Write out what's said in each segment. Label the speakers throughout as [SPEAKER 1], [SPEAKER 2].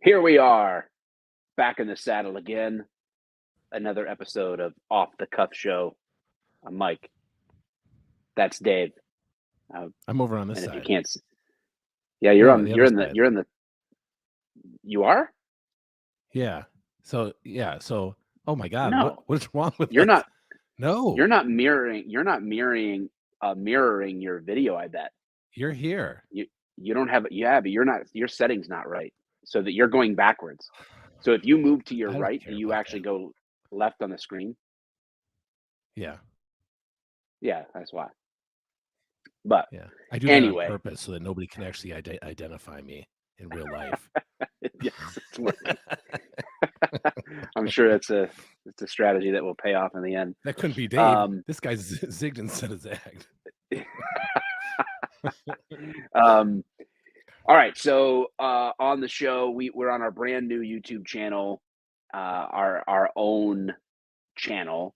[SPEAKER 1] Here we are, back in the saddle again. Another episode of Off the Cuff Show. I'm Mike. That's Dave.
[SPEAKER 2] I'm over on this
[SPEAKER 1] And if you
[SPEAKER 2] side.
[SPEAKER 1] can't, yeah, you're
[SPEAKER 2] No,
[SPEAKER 1] on.
[SPEAKER 2] the
[SPEAKER 1] You're
[SPEAKER 2] other
[SPEAKER 1] in the.
[SPEAKER 2] side.
[SPEAKER 1] You're in the. You are?
[SPEAKER 2] Yeah. So, oh my God,
[SPEAKER 1] No,
[SPEAKER 2] what is wrong with
[SPEAKER 1] you're
[SPEAKER 2] us?
[SPEAKER 1] not.
[SPEAKER 2] No,
[SPEAKER 1] You're not mirroring. You're not mirroring your video. I bet
[SPEAKER 2] you're here.
[SPEAKER 1] you don't have. Yeah, but you're not. Your setting's not right, so that you're going backwards. So if you move to your
[SPEAKER 2] I don't
[SPEAKER 1] right, do
[SPEAKER 2] care
[SPEAKER 1] you
[SPEAKER 2] about
[SPEAKER 1] actually
[SPEAKER 2] that.
[SPEAKER 1] go left on the screen?
[SPEAKER 2] Yeah,
[SPEAKER 1] Yeah, that's why. But
[SPEAKER 2] yeah. I do that on
[SPEAKER 1] anyway,
[SPEAKER 2] purpose so that nobody can actually identify me in real life.
[SPEAKER 1] yes, it's working. I'm sure it's a strategy that will pay off in the end.
[SPEAKER 2] That couldn't be Dave.
[SPEAKER 1] Um,
[SPEAKER 2] This guy's zigged instead of zagged.
[SPEAKER 1] um, all right, so on the show, we're on our brand new YouTube channel, our own channel.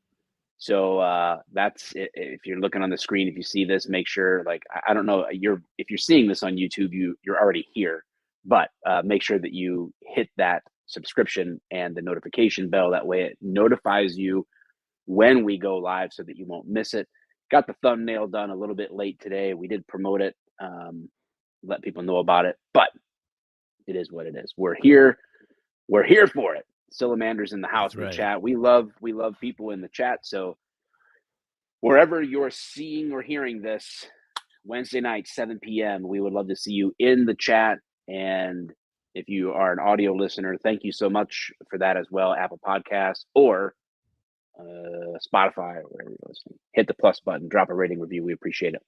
[SPEAKER 1] So that's if you're looking on the screen, if you see this, make sure I don't know if you're seeing this on YouTube, you're already here, but make sure that you hit that subscription and the notification bell. That way, it notifies you when we go live, so that you won't miss it. Got the thumbnail done a little bit late today. We did promote it, let people know about it, but it is what it is. We're here. We're here for it. Salamander's in the house.
[SPEAKER 2] That's
[SPEAKER 1] We
[SPEAKER 2] right.
[SPEAKER 1] chat. We love people in the chat. So wherever you're seeing or hearing this, Wednesday night, 7 p.m., we would love to see you in the chat. And if you are an audio listener, thank you so much for that as well. Apple Podcasts or Spotify, or wherever you're listening. Hit the plus button, drop a rating review. We appreciate it.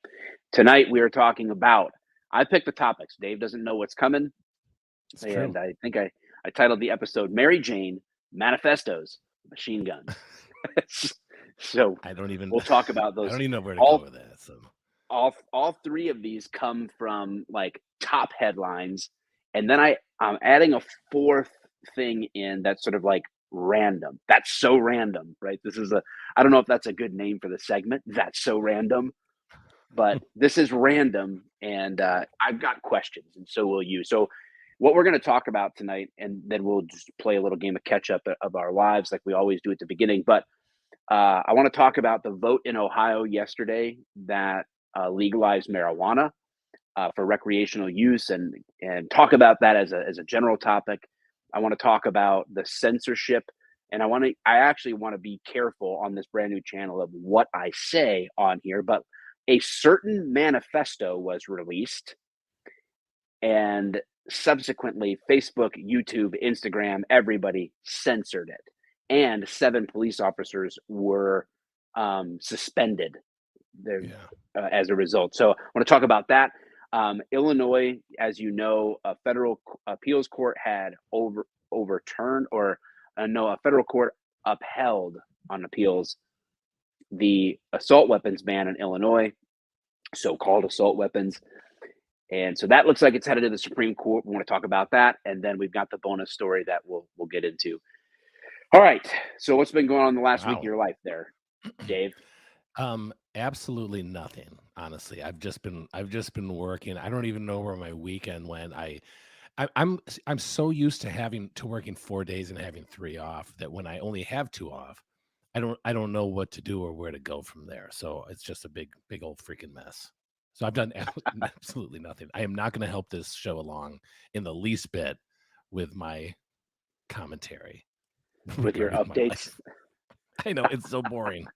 [SPEAKER 1] Tonight, we are talking about, I picked the topics. Dave doesn't know what's coming.
[SPEAKER 2] It's
[SPEAKER 1] And
[SPEAKER 2] true.
[SPEAKER 1] I think I titled the episode Mary Jane, Manifestos, Machine Guns. So
[SPEAKER 2] I don't even.
[SPEAKER 1] we'll talk about
[SPEAKER 2] I
[SPEAKER 1] those.
[SPEAKER 2] don't even know where to go
[SPEAKER 1] All
[SPEAKER 2] with that. So
[SPEAKER 1] all three of these come from like top headlines, and then I'm adding a fourth thing in that's sort of like random. That's so random, right? I don't know if that's a good name for the segment. That's so random, but this is random, and I've got questions, and so will you. So what we're going to talk about tonight, and then we'll just play a little game of catch up of our lives like we always do at the beginning. But I want to talk about the vote in Ohio yesterday that legalized marijuana for recreational use, and talk about that as a general topic. I want to talk about the censorship, and I actually want to be careful on this brand new channel of what I say on here. But a certain manifesto was released, and subsequently Facebook, YouTube, Instagram, everybody censored it, and 7 police officers were suspended there
[SPEAKER 2] yeah,
[SPEAKER 1] as a result. So I want to talk about that. Illinois, as you know, a federal appeals court had overturned, or no, a federal court upheld on appeals the assault weapons ban in Illinois, so-called assault weapons. And so that looks like it's headed to the Supreme Court. We want to talk about that, and then we've got the bonus story that we'll get into. All right. So what's been going on the last week of
[SPEAKER 2] wow.
[SPEAKER 1] your life there, Dave?
[SPEAKER 2] Absolutely nothing. Honestly, I've just been working. I don't even know where my weekend went. I'm so used to working 4 days and having 3 off that when I only have 2 off, I don't know what to do or where to go from there. So it's just a big old freaking mess. So I've done absolutely nothing. I am not going to help this show along in the least bit with my commentary
[SPEAKER 1] With your
[SPEAKER 2] regarding my
[SPEAKER 1] updates?
[SPEAKER 2] life. I know it's so boring.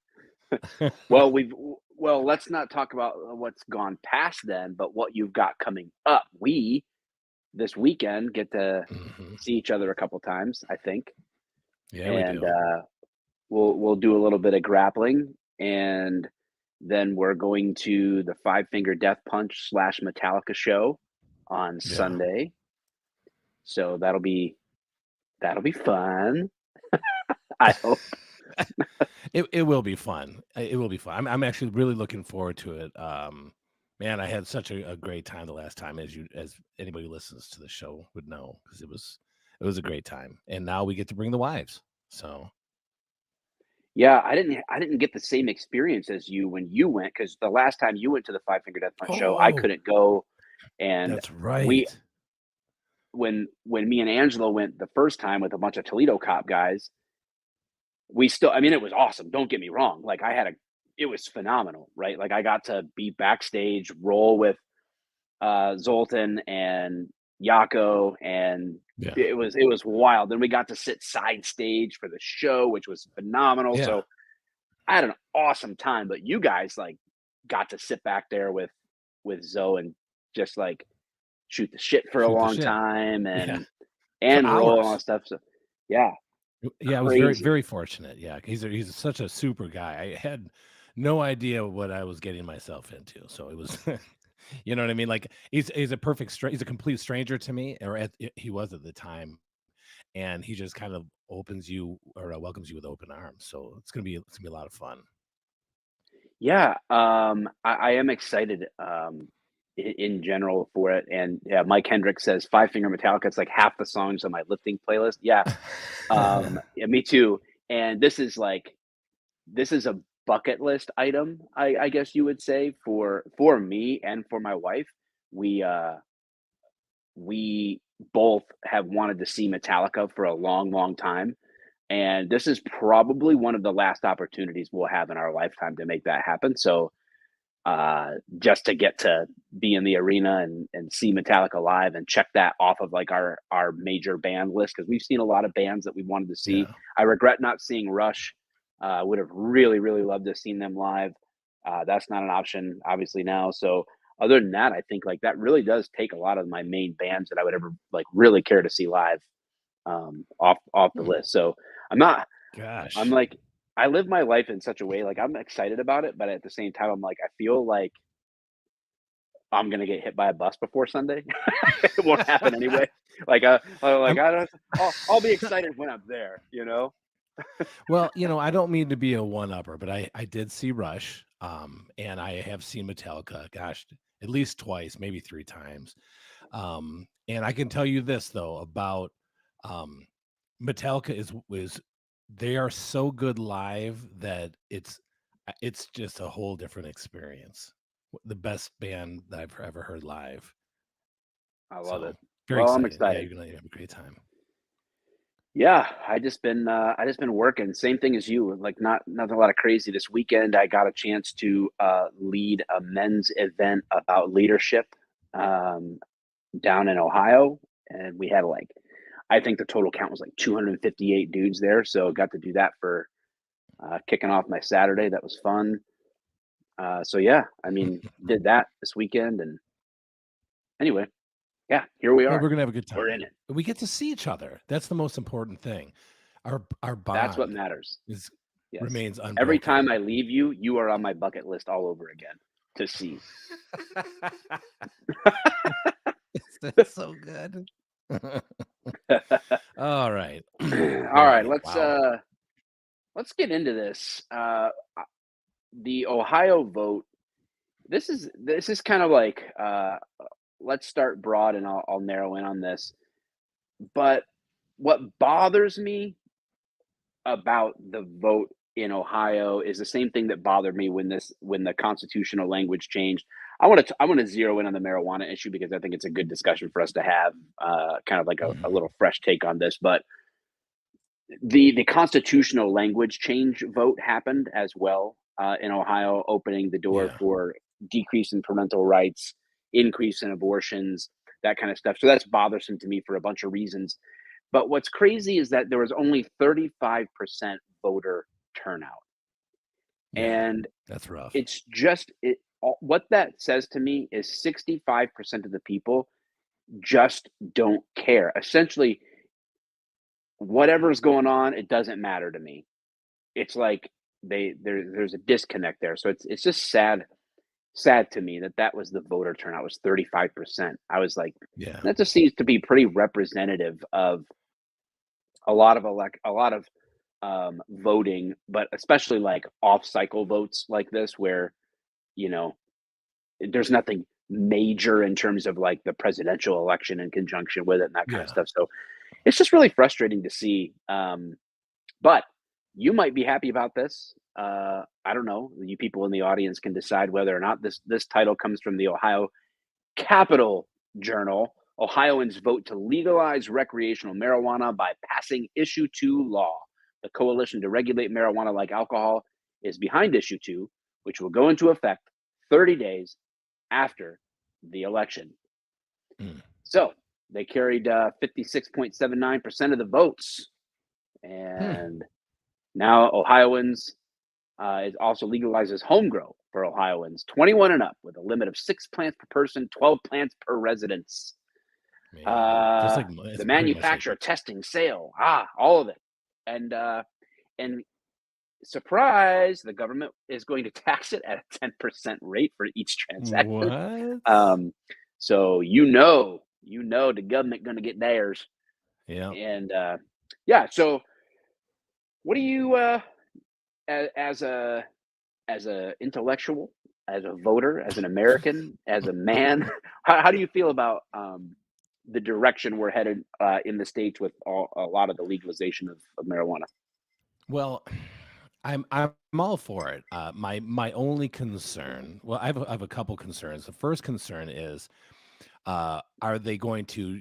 [SPEAKER 1] Well, let's not talk about what's gone past then, but what you've got coming up. We this weekend get to
[SPEAKER 2] Mhm.
[SPEAKER 1] see each other a couple times, I think,
[SPEAKER 2] Yeah, we
[SPEAKER 1] and
[SPEAKER 2] do.
[SPEAKER 1] we'll do a little bit of grappling, and then we're going to the Five Finger Death Punch / Metallica show on
[SPEAKER 2] Yeah.
[SPEAKER 1] Sunday. So that'll be fun. I hope.
[SPEAKER 2] It will be fun. It will be fun. I'm actually really looking forward to it. Man, I had such a great time the last time, as anybody who listens to the show would know, because it was a great time. And now we get to bring the wives. So
[SPEAKER 1] Yeah, I didn't get the same experience as you when you went, because the last time you went to the Five Finger Death Punch show, I
[SPEAKER 2] oh,
[SPEAKER 1] couldn't go, and
[SPEAKER 2] that's
[SPEAKER 1] we
[SPEAKER 2] right.
[SPEAKER 1] when me and Angela went the first time with a bunch of Toledo Cop guys, we still, I mean, it was awesome. Don't get me wrong. Like it was phenomenal, right? Like I got to be backstage, roll with Zoltan and Yako, and
[SPEAKER 2] Yeah.
[SPEAKER 1] it was wild. Then we got to sit side stage for the show, which was phenomenal.
[SPEAKER 2] Yeah.
[SPEAKER 1] So I had an awesome time. But you guys like got to sit back there with Zoe and just like shoot the shit for a
[SPEAKER 2] Shoot the
[SPEAKER 1] long
[SPEAKER 2] shit.
[SPEAKER 1] time
[SPEAKER 2] Yeah. For
[SPEAKER 1] and roll and all that
[SPEAKER 2] hours.
[SPEAKER 1] stuff. So yeah,
[SPEAKER 2] Yeah, I was very,
[SPEAKER 1] crazy.
[SPEAKER 2] very fortunate. Yeah, he's such a super guy. I had no idea what I was getting myself into. So it was, you know what I mean? Like he's a he's a complete stranger to me, or he was at the time, and he just kind of opens you or welcomes you with open arms. So it's gonna be a lot of fun.
[SPEAKER 1] Yeah, I am excited, in general for it, and yeah, Mike Hendrick says Five Finger Metallica. It's like half the songs on my lifting playlist. Yeah, yeah, me too. And this is a bucket list item, I guess you would say for me and for my wife. We we both have wanted to see Metallica for a long, long time, and this is probably one of the last opportunities we'll have in our lifetime to make that happen. So just to get to be in the arena and see Metallica live and check that off of like our major band list, because we've seen a lot of bands that we wanted to see.
[SPEAKER 2] Yeah.
[SPEAKER 1] I regret not seeing Rush. Would have really really loved to have seen them live. That's not an option obviously now. So other than that, I think like that really does take a lot of my main bands that I would ever like really care to see live off the
[SPEAKER 2] Hmm.
[SPEAKER 1] list. So I'm not. I'm
[SPEAKER 2] Gosh.
[SPEAKER 1] like I live my life in such a way like I'm excited about it, but at the same time I'm like I feel like I'm gonna get hit by a bus before Sunday. It won't happen anyway. Like
[SPEAKER 2] I'm
[SPEAKER 1] I don't. I'll be excited when I'm there. You know.
[SPEAKER 2] Well, I don't mean to be a one-upper, but I did see Rush, and I have seen Metallica, gosh, at least twice, maybe 3 times. And I can tell you this though about um Metallica is they are so good live that it's just a whole different experience. The best band that I've ever heard live.
[SPEAKER 1] I love
[SPEAKER 2] So
[SPEAKER 1] it.
[SPEAKER 2] very
[SPEAKER 1] Well, I'm
[SPEAKER 2] excited. Yeah,
[SPEAKER 1] excited.
[SPEAKER 2] you're gonna have a great time.
[SPEAKER 1] Yeah, I just been working. Same thing as you. Like not a lot of crazy this weekend. I got a chance to lead a men's event about leadership um, down in Ohio, and we had like I think the total count was like 258 dudes there. So got to do that for kicking off my Saturday. That was fun. So yeah, I mean, did that this weekend, and anyway, yeah, here we
[SPEAKER 2] Well,
[SPEAKER 1] are.
[SPEAKER 2] we're gonna have a good
[SPEAKER 1] We're
[SPEAKER 2] time.
[SPEAKER 1] in it.
[SPEAKER 2] We get to see each other. That's the most important thing. Our
[SPEAKER 1] That's what
[SPEAKER 2] bond
[SPEAKER 1] matters.
[SPEAKER 2] is
[SPEAKER 1] Yes.
[SPEAKER 2] remains
[SPEAKER 1] Every time
[SPEAKER 2] unbroken.
[SPEAKER 1] I leave you, you are on my bucket list all over again to see.
[SPEAKER 2] That's so good. All right.
[SPEAKER 1] All
[SPEAKER 2] All
[SPEAKER 1] right,
[SPEAKER 2] righty. Wow.
[SPEAKER 1] let's get into this. The Ohio vote. This is kind of like let's start broad and I'll narrow in on this. But what bothers me about the vote in Ohio is the same thing that bothered me when the constitutional language changed. I want to zero in on the marijuana issue because I think it's a good discussion for us to have, kind of like a
[SPEAKER 2] Mhm.
[SPEAKER 1] little fresh take on this. But the constitutional language change vote happened as well in Ohio, opening the door
[SPEAKER 2] Yeah.
[SPEAKER 1] for decrease in parental rights, increase in abortions, that kind of stuff. So that's bothersome to me for a bunch of reasons. But what's crazy is that there was only 35% voter turnout.
[SPEAKER 2] Yeah.
[SPEAKER 1] And
[SPEAKER 2] That's rough.
[SPEAKER 1] it's just what that says to me is 65% of the people just don't care. Essentially, whatever's going on, it doesn't matter to me. It's like there's a disconnect there. So it's just sad to me that that was the voter turnout was 35%. I was like,
[SPEAKER 2] Yeah.
[SPEAKER 1] that just seems to be pretty representative of a lot of voting, but especially like off cycle votes like this, where you know there's nothing major in terms of like the presidential election in conjunction with it and that kind of
[SPEAKER 2] Yeah.
[SPEAKER 1] stuff. So it's just really frustrating to see. But you might be happy about this. I don't know. You people in the audience can decide whether or not this title comes from the Ohio Capital Journal Ohioans vote to legalize recreational marijuana by passing Issue 2 law. The coalition to regulate marijuana like alcohol is behind Issue 2, which will go into effect 30 days after the election.
[SPEAKER 2] Mm.
[SPEAKER 1] So they carried 56.79% of the votes.
[SPEAKER 2] Hmm.
[SPEAKER 1] And now Ohioans, it also legalizes home grow for Ohioans 21 and up with a limit of 6 plants per person, 12 plants per residence.
[SPEAKER 2] Man, just like
[SPEAKER 1] The
[SPEAKER 2] it's pretty much like
[SPEAKER 1] manufacturer, testing, sale, all of it. And surprise, the government is going to tax it at a 10% rate for each transaction.
[SPEAKER 2] what?
[SPEAKER 1] Um, so the government going to get theirs.
[SPEAKER 2] Yeah.
[SPEAKER 1] And yeah, so what do you as a intellectual, as a voter, as an American, as a man, how do you feel about the direction we're headed in the states with a lot of the legalization of marijuana?
[SPEAKER 2] Well, I'm all for it. My only concern, well, I have a couple concerns. The first concern is, are they going to?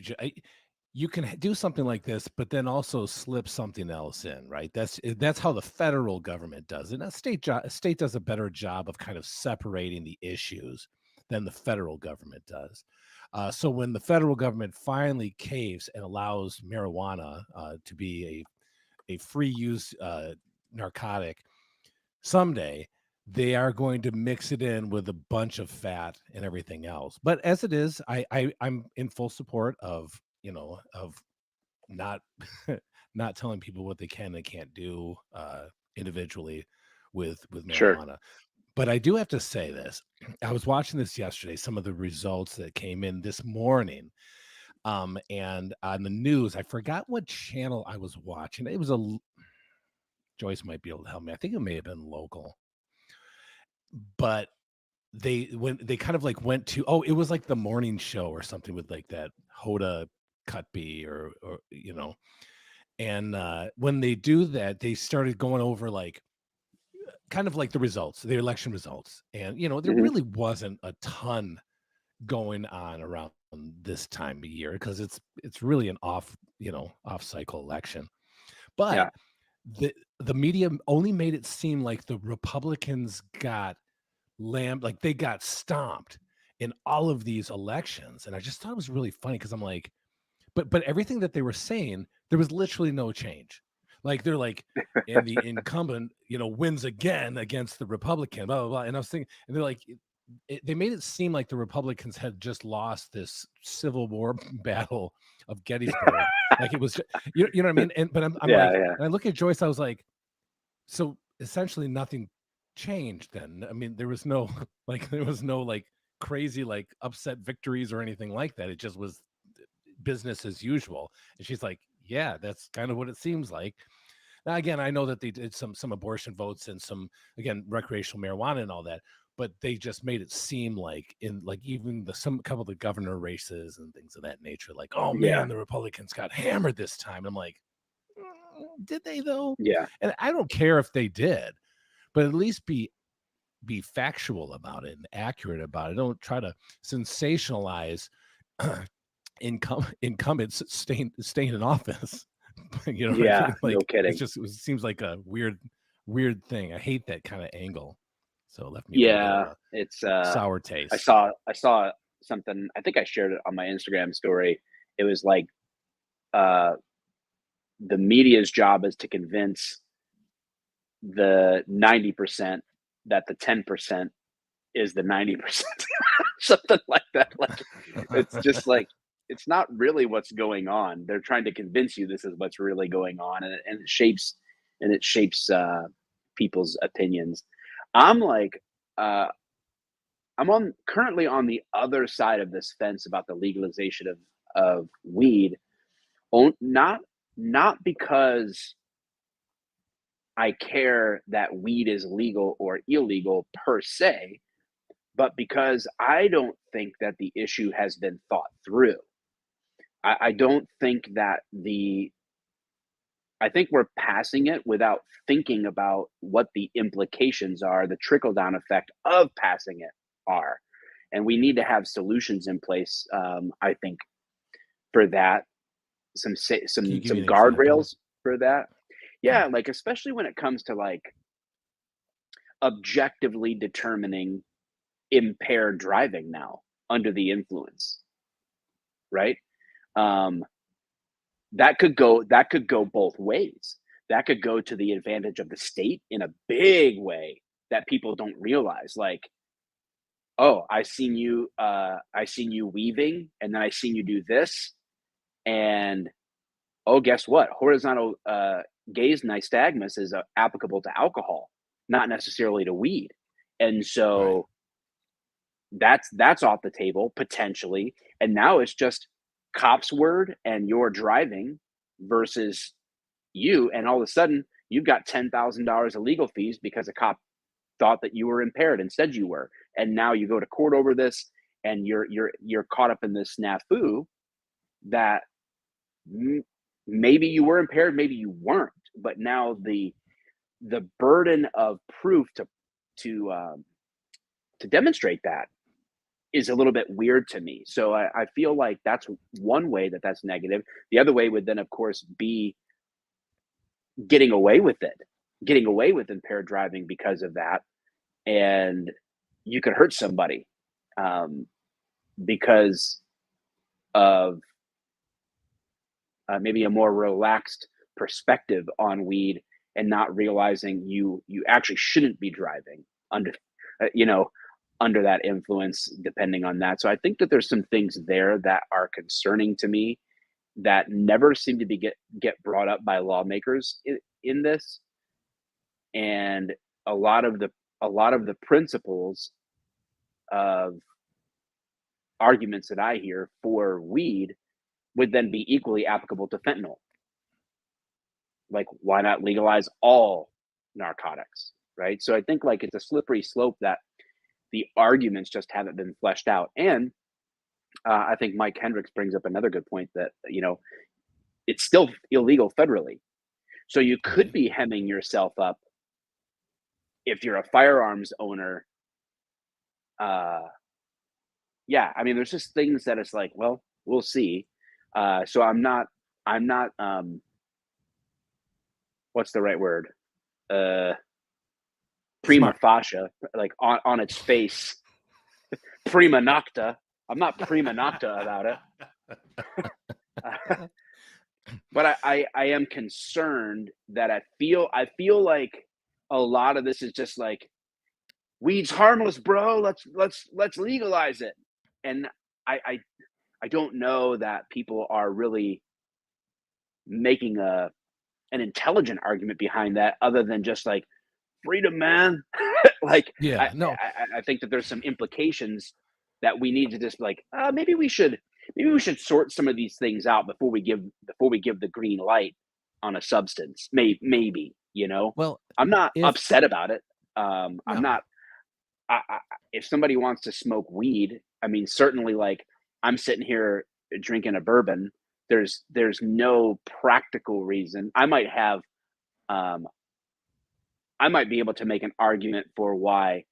[SPEAKER 2] You can do something like this, but then also slip something else in, right? That's how the federal government does it. A state does a better job of kind of separating the issues than the federal government does. So when the federal government finally caves and allows marijuana to be a free use narcotic someday, they are going to mix it in with a bunch of fat and everything else. But as it is, I'm in full support of, of not not telling people what they can and can't do individually with
[SPEAKER 1] Sure.
[SPEAKER 2] marijuana. But I do have to say this. I was watching this yesterday, some of the results that came in this morning. And on the news, I forgot what channel I was watching. It was Joyce might be able to help me. I think it may have been local. But they kind of like went to, it was like the morning show or something with like that Hoda Kutb or and when they do that, they started going over like kind of like the election results. And there
[SPEAKER 1] Hmm.
[SPEAKER 2] really wasn't a ton going on around this time of year because it's really an off cycle election. But
[SPEAKER 1] Yeah.
[SPEAKER 2] the media only made it seem like the Republicans got like they got stomped in all of these elections. And I just thought it was really funny because I'm like, but everything that they were saying, there was literally no change. Like they're like, and the incumbent, wins again against the Republican, blah blah blah. And I was thinking, and they're like, they made it seem like the Republicans had just lost this Civil War battle of Gettysburg. Like it was, you know what I mean? And but I'm
[SPEAKER 1] Yeah.
[SPEAKER 2] like,
[SPEAKER 1] Yeah.
[SPEAKER 2] and I look at Joyce, I was like, so essentially nothing changed then. I mean, there was no like crazy like upset victories or anything like that. It just was business as usual. And she's like, yeah, that's kind of what it seems like. Now again, I know that they did some abortion votes and some, again, recreational marijuana and all that, but they just made it seem like in like even some couple of the governor races and things of that nature, like, oh
[SPEAKER 1] Yeah.
[SPEAKER 2] man, the Republicans got hammered this time. I'm like, did they though?
[SPEAKER 1] Yeah.
[SPEAKER 2] And I don't care if they did, but at least be factual about it and accurate about it. Don't try to sensationalize incumbents staying in office. You know what I
[SPEAKER 1] Yeah.
[SPEAKER 2] mean?
[SPEAKER 1] No
[SPEAKER 2] Like
[SPEAKER 1] kidding.
[SPEAKER 2] it seems like a weird thing. I hate that kind of angle. So it left me with a bit of
[SPEAKER 1] Yeah.
[SPEAKER 2] a
[SPEAKER 1] It's
[SPEAKER 2] sour
[SPEAKER 1] I
[SPEAKER 2] taste.
[SPEAKER 1] saw something. I think I shared it on my Instagram story. It was like uh the media's job is to convince the 90% that the 10% is the 90%. Something like that. Like it's just like it's not really what's going on. They're trying to convince you this is what's really going on, and it shapes people's opinions. I'm like uh I'm on currently on the other side of this fence about the legalization of weed. Not because I care that weed is legal or illegal per se, but because I don't think that the issue has been thought through. I don't think that I think we're passing it without thinking about what the implications are, the trickle down effect of passing it are. And we need to have solutions in place, I think, for that,
[SPEAKER 2] Can you give me
[SPEAKER 1] some
[SPEAKER 2] an example?
[SPEAKER 1] guardrails for that. Yeah, like especially when it comes to like objectively determining impaired driving now under the influence, right? Um, that could go both ways. That could go to the advantage of the state in a big way that people don't realize. Like, oh, I seen you weaving, and then I seen you do this, and oh, guess what? Horizontal gaze nystagmus is applicable to alcohol, not necessarily to weed, and
[SPEAKER 2] Right.
[SPEAKER 1] so that's off the table potentially. And now it's just cop's word and your driving versus you, and all of a sudden you've got $10,000 of legal fees because a cop thought that you were impaired instead you were, and now you go to court over this, and you're caught up in this snafu that maybe you were impaired, maybe you weren't, but now the burden of proof to to demonstrate that is a little bit weird to me. So I feel like that's one way that that's negative. The other way would then, of course, be getting away with it, getting away with impaired driving because of that, and you could hurt somebody um, because of maybe a more relaxed perspective on weed, and not realizing you actually shouldn't be driving under you know, under that influence depending on that. So I think that there's some things there that are concerning to me that never seem to be get brought up by lawmakers in this. And a lot of the principles of arguments that I hear for weed would then be equally applicable to fentanyl. Like, why not legalize all narcotics, right? So I think like it's a slippery slope that the arguments just haven't been fleshed out. And I think Mike Hendricks brings up another good point that, it's still illegal federally. So you could
[SPEAKER 2] Right.
[SPEAKER 1] be hemming yourself up if you're a firearms owner. Uh, yeah, I mean, there's just things that it's like, well, we'll see. So I'm not, what's the right word? Uh, Prima
[SPEAKER 2] Smart.
[SPEAKER 1] facie, like on its face, prima nocta. I'm not prima nocta about it. But I am concerned that I feel like a lot of this is just like weed's harmless, bro. Let's legalize it. And I I I don't know that people are really making a an intelligent argument behind that other than just like freedom, man. Like
[SPEAKER 2] Yeah. No.
[SPEAKER 1] I think that there's some implications that we need to just like maybe we should sort some of these things out before we give the green light on a substance. Maybe,
[SPEAKER 2] Well,
[SPEAKER 1] I'm not
[SPEAKER 2] if
[SPEAKER 1] upset about it. I'm
[SPEAKER 2] no.
[SPEAKER 1] not. If somebody wants to smoke weed, I mean, certainly, like I'm sitting here drinking a bourbon. There's no practical reason. Um, I might be able to make an argument for why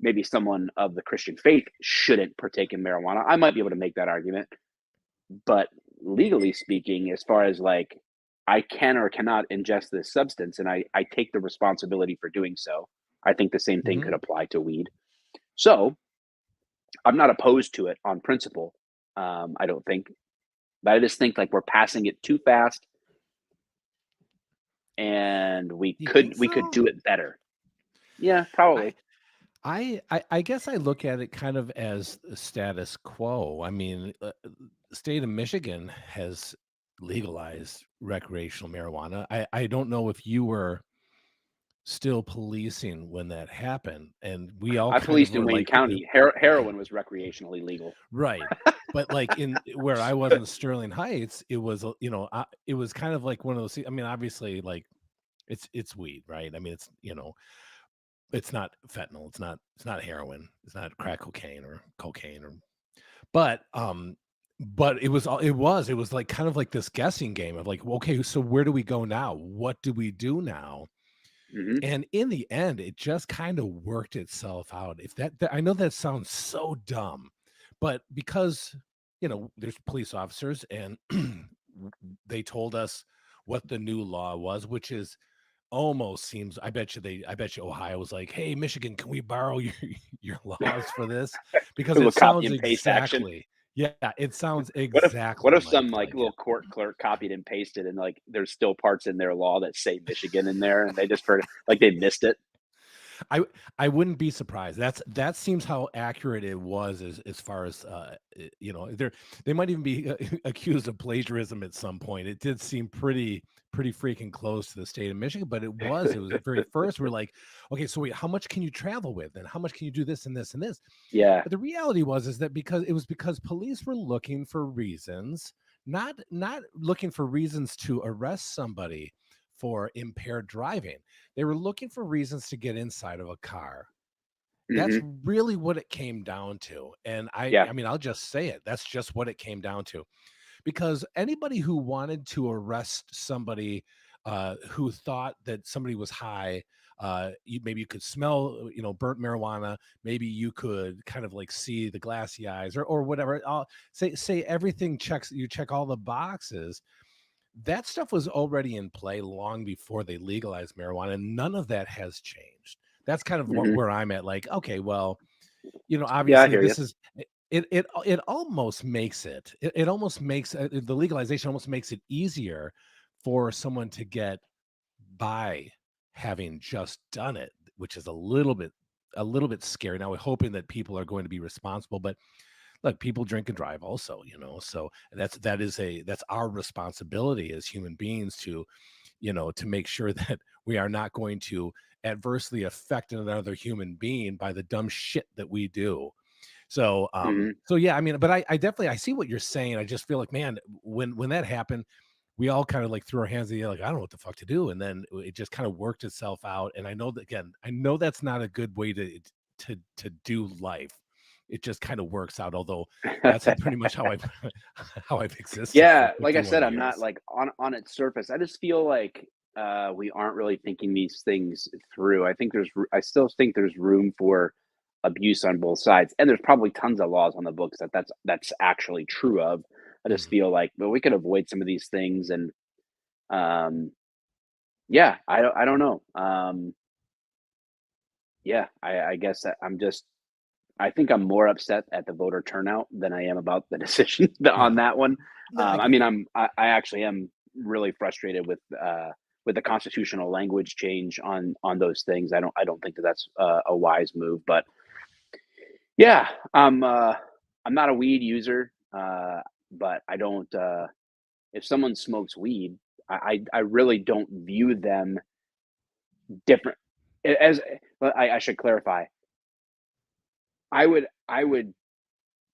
[SPEAKER 1] maybe someone of the Christian faith shouldn't partake in marijuana. I might be able to make that argument, but legally speaking, as far as like I can or cannot ingest this substance and I take the responsibility for doing so, I think the same thing
[SPEAKER 2] Mhm.
[SPEAKER 1] could apply to weed. So I'm not opposed to it on principle. I don't think, but I just think like we're passing it too fast, and
[SPEAKER 2] Do you think
[SPEAKER 1] we could
[SPEAKER 2] so?
[SPEAKER 1] do it better. Yeah,
[SPEAKER 2] I
[SPEAKER 1] probably.
[SPEAKER 2] I guess I look at it kind of as a status quo. I mean, the state of Michigan has legalized recreational marijuana. I don't know if you were still policing when that happened, and we all
[SPEAKER 1] I
[SPEAKER 2] kind of
[SPEAKER 1] policed in
[SPEAKER 2] were
[SPEAKER 1] Wayne
[SPEAKER 2] like the
[SPEAKER 1] County. Heroin was recreationally legal.
[SPEAKER 2] right. But like in where I was in Sterling Heights, it was it was kind of like one of those. I mean, obviously, like it's weed, right? I mean, it's not fentanyl, it's not heroin, it's not crack cocaine or cocaine or but, it was like kind of like this guessing game of like, well, okay, so where do we go now? What do we do now?
[SPEAKER 1] Hmm.
[SPEAKER 2] And in the end, it just kind of worked itself out. If that I know that sounds so dumb, but because there's police officers, and they told us what the new law was, which is almost seems. I bet you Ohio was like, "Hey, Michigan, can we borrow your your laws for this?"
[SPEAKER 1] A
[SPEAKER 2] Because
[SPEAKER 1] little
[SPEAKER 2] it
[SPEAKER 1] copy
[SPEAKER 2] sounds
[SPEAKER 1] and paste action.
[SPEAKER 2] exactly. Yeah, it sounds
[SPEAKER 1] What
[SPEAKER 2] exactly
[SPEAKER 1] if some like
[SPEAKER 2] like it.
[SPEAKER 1] little court clerk copied and pasted, and like there's still parts in their law that say Michigan in there, and they just forgot, like they missed it.
[SPEAKER 2] I I wouldn't be surprised. That seems how accurate it was as far as they might even be accused of plagiarism at some point. It did seem pretty freaking close to the state of Michigan, but it was at very first we're like, okay, so wait, how much can you travel with, and how much can you do this and this and this?
[SPEAKER 1] Yeah.
[SPEAKER 2] But the reality is that because police were looking for reasons, not looking for reasons to arrest somebody for impaired driving. They were looking for reasons to get inside of a car. That's
[SPEAKER 1] Hmm.
[SPEAKER 2] really what it came down to. And I
[SPEAKER 1] Yeah.
[SPEAKER 2] I mean, I'll just say it. That's just what it came down to. Because anybody who wanted to arrest somebody who thought that somebody was high, maybe you could smell, burnt marijuana. Maybe you could kind of like see the glassy eyes or whatever. Say everything checks. You check all the boxes. That stuff was already in play long before they legalized marijuana, and none of that has changed. That's kind of
[SPEAKER 1] Hmm.
[SPEAKER 2] where I'm at. Like, okay, well,
[SPEAKER 1] Yeah, I
[SPEAKER 2] obviously
[SPEAKER 1] hear you.
[SPEAKER 2] this is it almost makes it almost makes the legalization almost makes it easier for someone to get by having just done it, which is a little bit scary. Now we're hoping that people are going to be responsible, but look, people drink and drive also, so that's our responsibility as human beings to make sure that we are not going to adversely affect another human being by the dumb shit that we do.
[SPEAKER 1] Hmm.
[SPEAKER 2] So yeah, I mean, but I definitely I see what you're saying. I just feel like, man, when that happened, we all kind of like threw our hands in the air, like, I don't know what the fuck to do. And then it just kind of worked itself out. And I know that again, I know that's not a good way to do life. It just kind of works out, although that's pretty much how I've how I've existed for
[SPEAKER 1] Yeah, like I
[SPEAKER 2] 51
[SPEAKER 1] said, I'm not
[SPEAKER 2] years.
[SPEAKER 1] like on its surface. I just feel like we aren't really thinking these things through. I still think there's room for abuse on both sides, and there's probably tons of laws on the books that's actually true of. I just
[SPEAKER 2] Mhm.
[SPEAKER 1] feel like, well, we could avoid some of these things, and um, yeah, I don't know. Yeah, I guess I think I'm more upset at the voter turnout than I am about the decision on
[SPEAKER 2] Yeah.
[SPEAKER 1] that one.
[SPEAKER 2] No, I
[SPEAKER 1] I
[SPEAKER 2] get
[SPEAKER 1] mean,
[SPEAKER 2] it.
[SPEAKER 1] I actually am really frustrated with the constitutional language change on those things. I don't think that that's a wise move, but yeah, I'm not a weed user, but I don't. If someone smokes weed, I really don't view them different as. But I should clarify. I would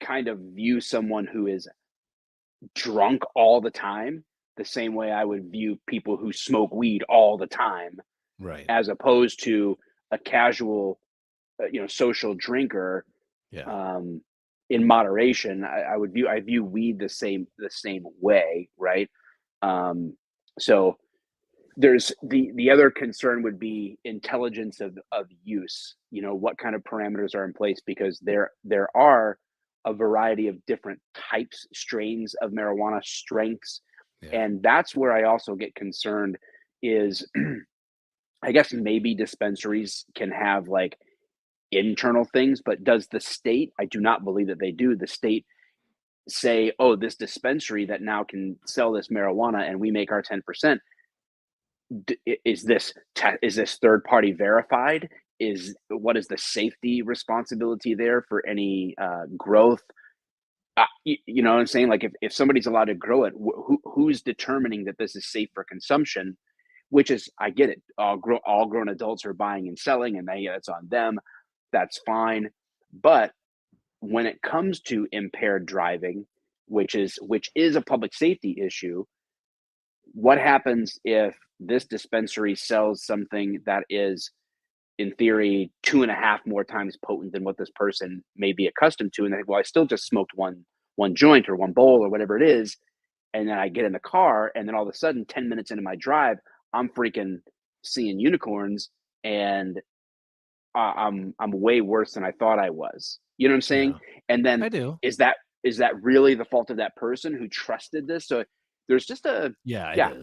[SPEAKER 1] kind of view someone who is drunk all the time the same way I would view people who smoke weed all the time,
[SPEAKER 2] Right.
[SPEAKER 1] as opposed to a casual, social drinker.
[SPEAKER 2] Yeah.
[SPEAKER 1] Um, in moderation, I view weed the same way, right? Um, so there's the other concern would be intelligence of use. What kind of parameters are in place, because there are a variety of different types, strains of marijuana, strengths,
[SPEAKER 2] Yeah.
[SPEAKER 1] and that's where I also get concerned is I guess maybe dispensaries can have like internal things, but does the state? I do not believe that they do. The state say, oh, this dispensary that now can sell this marijuana and we make our 10%. Is this third party verified? What is the safety responsibility there for any growth? You know what I'm saying? Like if somebody's allowed to grow it, who's determining that this is safe for consumption? Which is, I get it. All grown adults are buying and selling, and that's on them. That's fine. But when it comes to impaired driving, which is a public safety issue, what happens if this dispensary sells something that is, in theory, two and a half more times potent than what this person may be accustomed to? And they think, well, I still just smoked one joint or one bowl or whatever it is, and then I get in the car, and then all of a sudden, 10 minutes into my drive, I'm freaking seeing unicorns, and I'm way worse than I thought I was. You know what I'm saying?
[SPEAKER 2] Yeah.
[SPEAKER 1] And then
[SPEAKER 2] I do.
[SPEAKER 1] is that is that really the fault of that person who trusted this? So there's just a
[SPEAKER 2] Yeah, it
[SPEAKER 1] yeah,
[SPEAKER 2] is.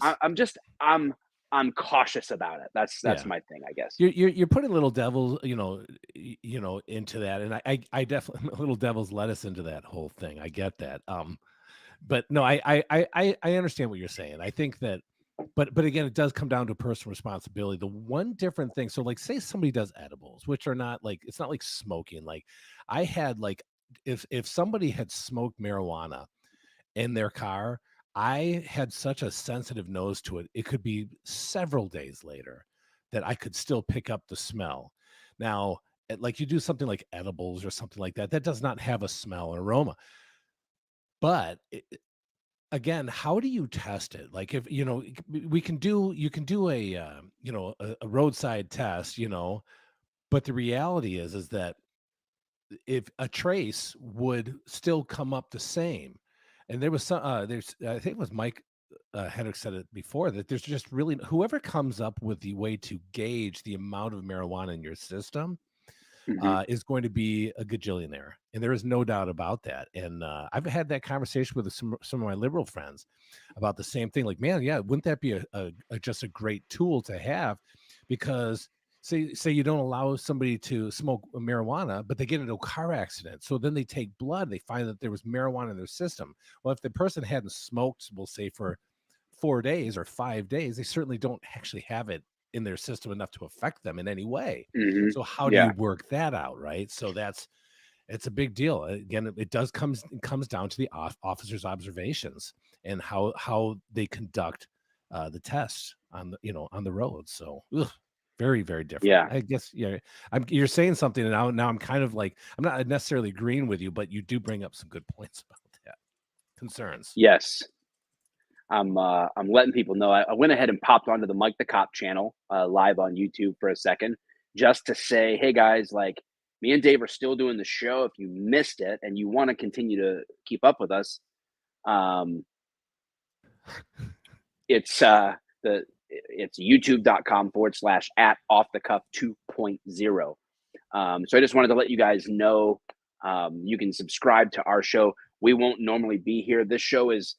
[SPEAKER 1] I'm cautious about it. That's
[SPEAKER 2] Yeah.
[SPEAKER 1] my thing, I guess.
[SPEAKER 2] You're putting little devils, into that, and I definitely little devil's lettuce into that whole thing. I get that. But no, I understand what you're saying. I think that, but again, it does come down to personal responsibility. The one different thing, so like, say somebody does edibles, which are not like, it's not like smoking. Like, I had like, if somebody had smoked marijuana in their car, I had such a sensitive nose to it. It could be several days later that I could still pick up the smell. Now, like, you do something like edibles or something like that, that does not have a smell or aroma. But again, how do you test it? Like, if we can do, you can do a roadside test, but the reality is that if a trace would still come up the same. And there was there's, I think it was Mike Hendricks said it before, that there's just really whoever comes up with the way to gauge the amount of marijuana in your system
[SPEAKER 1] Hmm.
[SPEAKER 2] is going to be a gajillionaire, and there is no doubt about that. And I've had that conversation with some of my liberal friends about the same thing. Like, man, yeah, wouldn't that be just a great tool to have? Because say you don't allow somebody to smoke marijuana, but they get into a car accident, so then they take blood, they find that there was marijuana in their system. Well, if the person hadn't smoked, we'll say, for 4 days or 5 days, they certainly don't actually have it in their system enough to affect them in any way.
[SPEAKER 1] Hmm.
[SPEAKER 2] So how do you
[SPEAKER 1] Yeah.
[SPEAKER 2] work that out, right? So it's a big deal. Again, it comes down to the officer's observations and how they conduct the tests on the road. So ugh, very, very different.
[SPEAKER 1] Yeah.
[SPEAKER 2] I guess, yeah. You're saying something, and now I'm kind of like, I'm not necessarily agreeing with you, but you do bring up some good points about that, concerns.
[SPEAKER 1] Yes. I'm letting people know. I went ahead and popped onto the Mike the Cop channel live on YouTube for a second, just to say, hey guys, like, me and Dave are still doing the show. If you missed it and you want to continue to keep up with us, um, it's the it's youtube.com/ at off the cuff 2.0. So I just wanted to let you guys know, you can subscribe to our show. We won't normally be here. This show is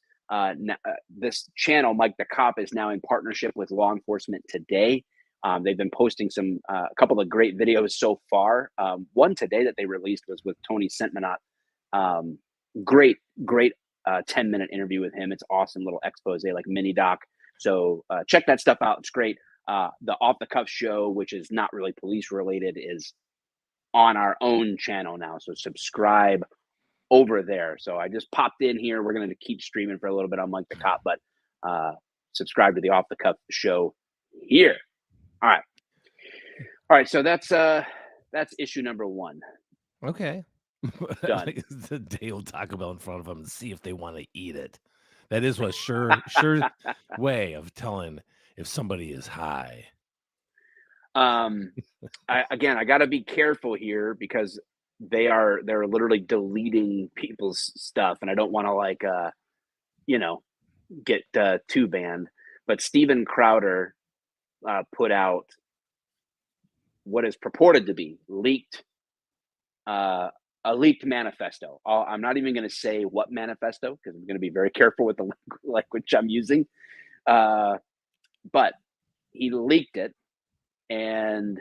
[SPEAKER 1] this channel, Mike the Cop, is now in partnership with Law Enforcement Today. They've been posting a couple of great videos so far. One today that they released was with Tony Sentmanot. Um, great 10-minute interview with him. It's awesome little expose, like mini doc. So check that stuff out. It's great. The Off the Cuff show, which is not really police related, is on our own channel now. So subscribe over there. So I just popped in here. We're going to keep streaming for a little bit on Mike the Cop, but uh, subscribe to the Off the Cuff show here. All right. All right. So that's issue number one.
[SPEAKER 2] Okay.
[SPEAKER 1] Done.
[SPEAKER 2] Like, the Dale Taco Bell in front of them and see if they want to eat it. That is what sure way of telling if somebody is high.
[SPEAKER 1] um, I got to be careful here because they're literally deleting people's stuff, and I don't want to you know get too banned. But Steven Crowder put out what is purported to be uh, a leaked manifesto. I'm not even going to say what manifesto because I'm going to be very careful with the language I'm using. But he leaked it, and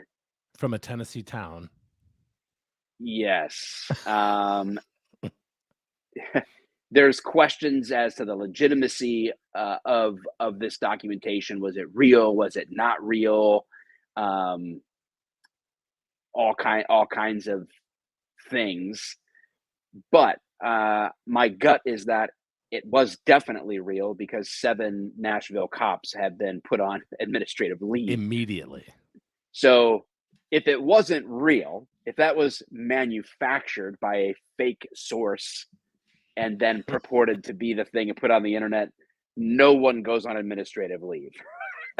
[SPEAKER 2] From a Tennessee town.
[SPEAKER 1] yes, there's questions as to the legitimacy of this documentation. Was it real? Was it not real? Um, all kinds of things. But my gut is that it was definitely real because 7 Nashville cops have been put on administrative leave.
[SPEAKER 2] Immediately.
[SPEAKER 1] So if it wasn't real, if that was manufactured by a fake source and then purported to be the thing and put on the internet, no one goes on administrative leave.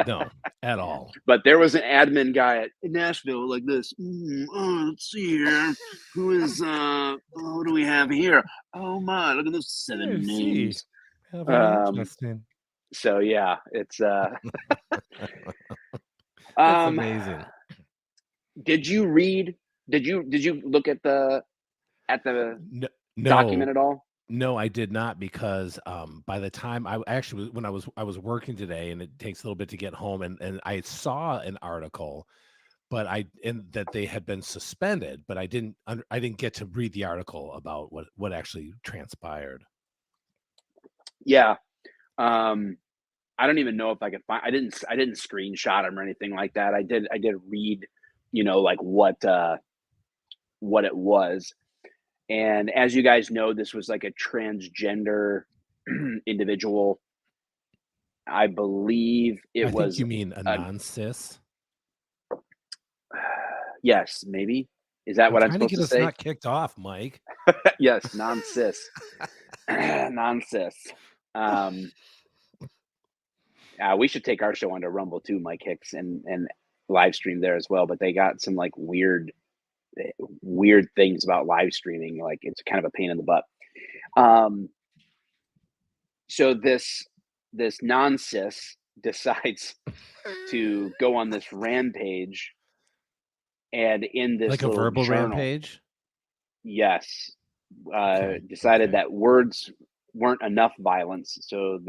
[SPEAKER 2] No, at all.
[SPEAKER 1] But there was an admin guy at Nashville like this. Let's see here. Who is what do we have here? Oh my, look at those 7
[SPEAKER 2] See.
[SPEAKER 1] names.
[SPEAKER 2] How very
[SPEAKER 1] Um
[SPEAKER 2] interesting.
[SPEAKER 1] so yeah, it's
[SPEAKER 2] That's
[SPEAKER 1] um
[SPEAKER 2] amazing.
[SPEAKER 1] did you read did you look at the
[SPEAKER 2] No, no,
[SPEAKER 1] document at all?
[SPEAKER 2] No, I did not because, by the time I actually when I was working today, and it takes a little bit to get home, and I saw an article, but and that they had been suspended, but I didn't get to read the article about what actually transpired.
[SPEAKER 1] Yeah. Um, I don't even know if I could find. I didn't screenshot them or anything like that. I did read, like what it was. And as you guys know, this was like a transgender individual. I believe it
[SPEAKER 2] I think
[SPEAKER 1] was
[SPEAKER 2] you mean a
[SPEAKER 1] a
[SPEAKER 2] non-cis?
[SPEAKER 1] yes, maybe. Is that
[SPEAKER 2] I'm
[SPEAKER 1] what I'm
[SPEAKER 2] trying to
[SPEAKER 1] supposed
[SPEAKER 2] get
[SPEAKER 1] to
[SPEAKER 2] us
[SPEAKER 1] say?
[SPEAKER 2] not kicked off, Mike.
[SPEAKER 1] Yes, non-cis. Non-cis. Um, we should take our show onto Rumble too, Mike Hicks, and live stream there as well. But they got some like weird things about live streaming. Like it's kind of a pain in the butt. Um, so this non-cis decides to go on this rampage, and in
[SPEAKER 2] Like
[SPEAKER 1] this
[SPEAKER 2] a
[SPEAKER 1] little
[SPEAKER 2] verbal
[SPEAKER 1] journal,
[SPEAKER 2] rampage?
[SPEAKER 1] yes,
[SPEAKER 2] Okay,
[SPEAKER 1] decided
[SPEAKER 2] okay.
[SPEAKER 1] that words weren't enough violence, so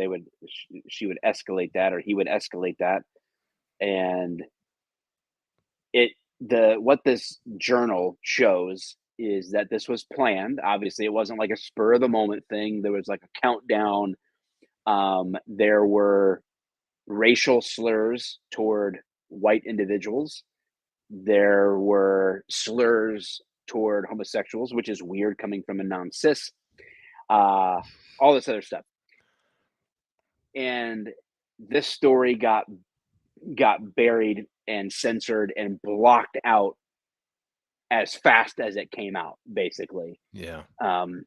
[SPEAKER 1] she would escalate that, or he would escalate that, and it the what this journal shows is that this was planned. Obviously, it wasn't like a spur of the moment thing. There was like a countdown. There were racial slurs toward white individuals. There were slurs toward homosexuals, which is weird coming from a non-cis. Uh, all this other stuff, and this story got buried and censored and blocked out as fast as it came out, basically.
[SPEAKER 2] Yeah,
[SPEAKER 1] Um,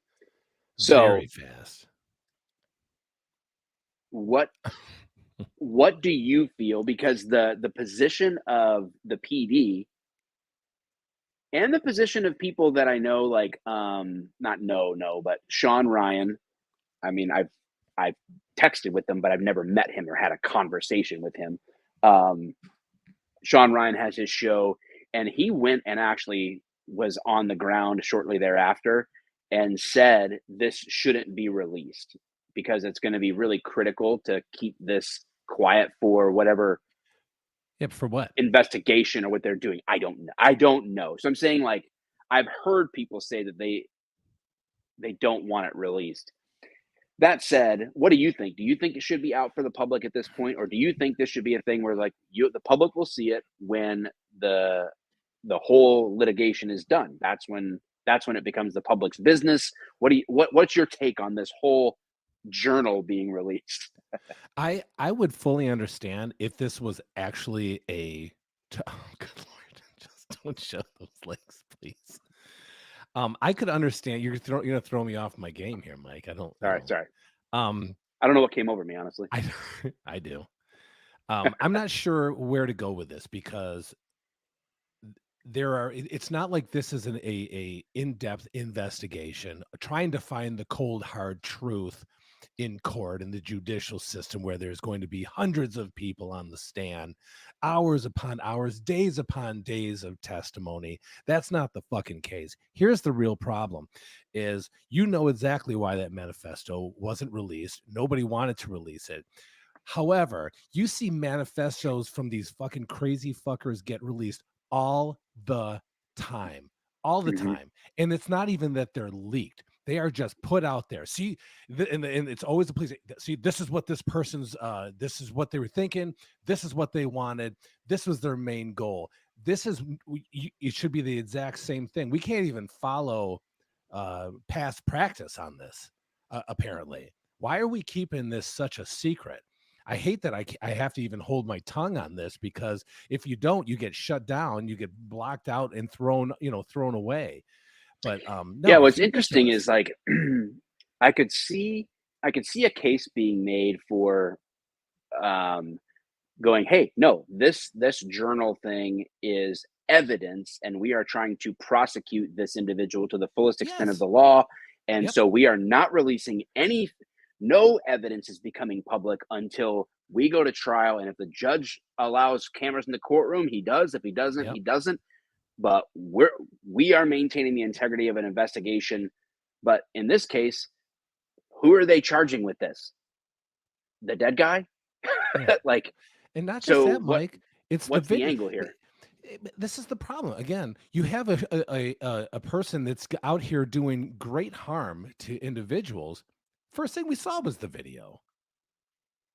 [SPEAKER 1] so
[SPEAKER 2] very fast.
[SPEAKER 1] what what do you feel? Because the position of the PD and the position of people that I know, like not know, no, but Sean Ryan. I mean, I've texted with him, but I've never met him or had a conversation with him. Um, Sean Ryan has his show, and he went and actually was on the ground shortly thereafter and said this shouldn't be released because it's going to be really critical to keep this quiet for whatever
[SPEAKER 2] Yep, for what?
[SPEAKER 1] investigation or what they're doing. I don't know. So I'm saying, like, I've heard people say that they don't want it released. That said, what do you think? Do you think it should be out for the public at this point, or do you think this should be a thing where, like, the public will see it when the the whole litigation is done? That's when it becomes the public's business. What's your take on this whole journal being released?
[SPEAKER 2] I would fully understand if this was actually oh, good lord, just don't show those legs, please. I could understand you're gonna throw me off my game here, Mike. I don't,
[SPEAKER 1] All right, sorry.
[SPEAKER 2] um,
[SPEAKER 1] I don't know what came over me, honestly.
[SPEAKER 2] I I do. I'm not sure where to go with this because it's not like this is a in-depth investigation trying to find the cold hard truth in court in the judicial system where there's going to be hundreds of people on the stand, hours upon hours, days upon days of testimony. That's not the fucking case. Here's the real problem is you know exactly why that manifesto wasn't released. Nobody wanted to release it. However, you see manifestos from these fucking crazy fuckers get released all the time, all the
[SPEAKER 1] Hmm.
[SPEAKER 2] time. And it's not even that they're leaked. They are just put out there. See, and it's always a place. See, this is what this person's. This is what they were thinking. This is what they wanted. This was their main goal. This is. It should be the exact same thing. We can't even follow past practice on this. Apparently, why are we keeping this such a secret? I hate that I have to even hold my tongue on this because if you don't, you get shut down, you get blocked out and thrown away. But
[SPEAKER 1] Yeah,
[SPEAKER 2] no, it's
[SPEAKER 1] what's interesting
[SPEAKER 2] ridiculous.
[SPEAKER 1] is, like, I could see I could see a case being made for um, going, hey, no, this journal thing is evidence, and we are trying to prosecute this individual to the fullest extent of
[SPEAKER 2] Yes.
[SPEAKER 1] the law, and
[SPEAKER 2] Yep.
[SPEAKER 1] so we are not releasing any. No evidence is becoming public until we go to trial, and if the judge allows cameras in the courtroom, he does. If he doesn't,
[SPEAKER 2] Yep.
[SPEAKER 1] he doesn't. But we are maintaining the integrity of an investigation. But in this case, who are they charging with this? The dead guy?
[SPEAKER 2] Yeah.
[SPEAKER 1] Like,
[SPEAKER 2] And not just
[SPEAKER 1] so
[SPEAKER 2] that, Mike, it's the
[SPEAKER 1] what's the
[SPEAKER 2] video.
[SPEAKER 1] angle here?
[SPEAKER 2] This is the problem. Again, you have a person that's out here doing great harm to individuals. First thing we saw was the video.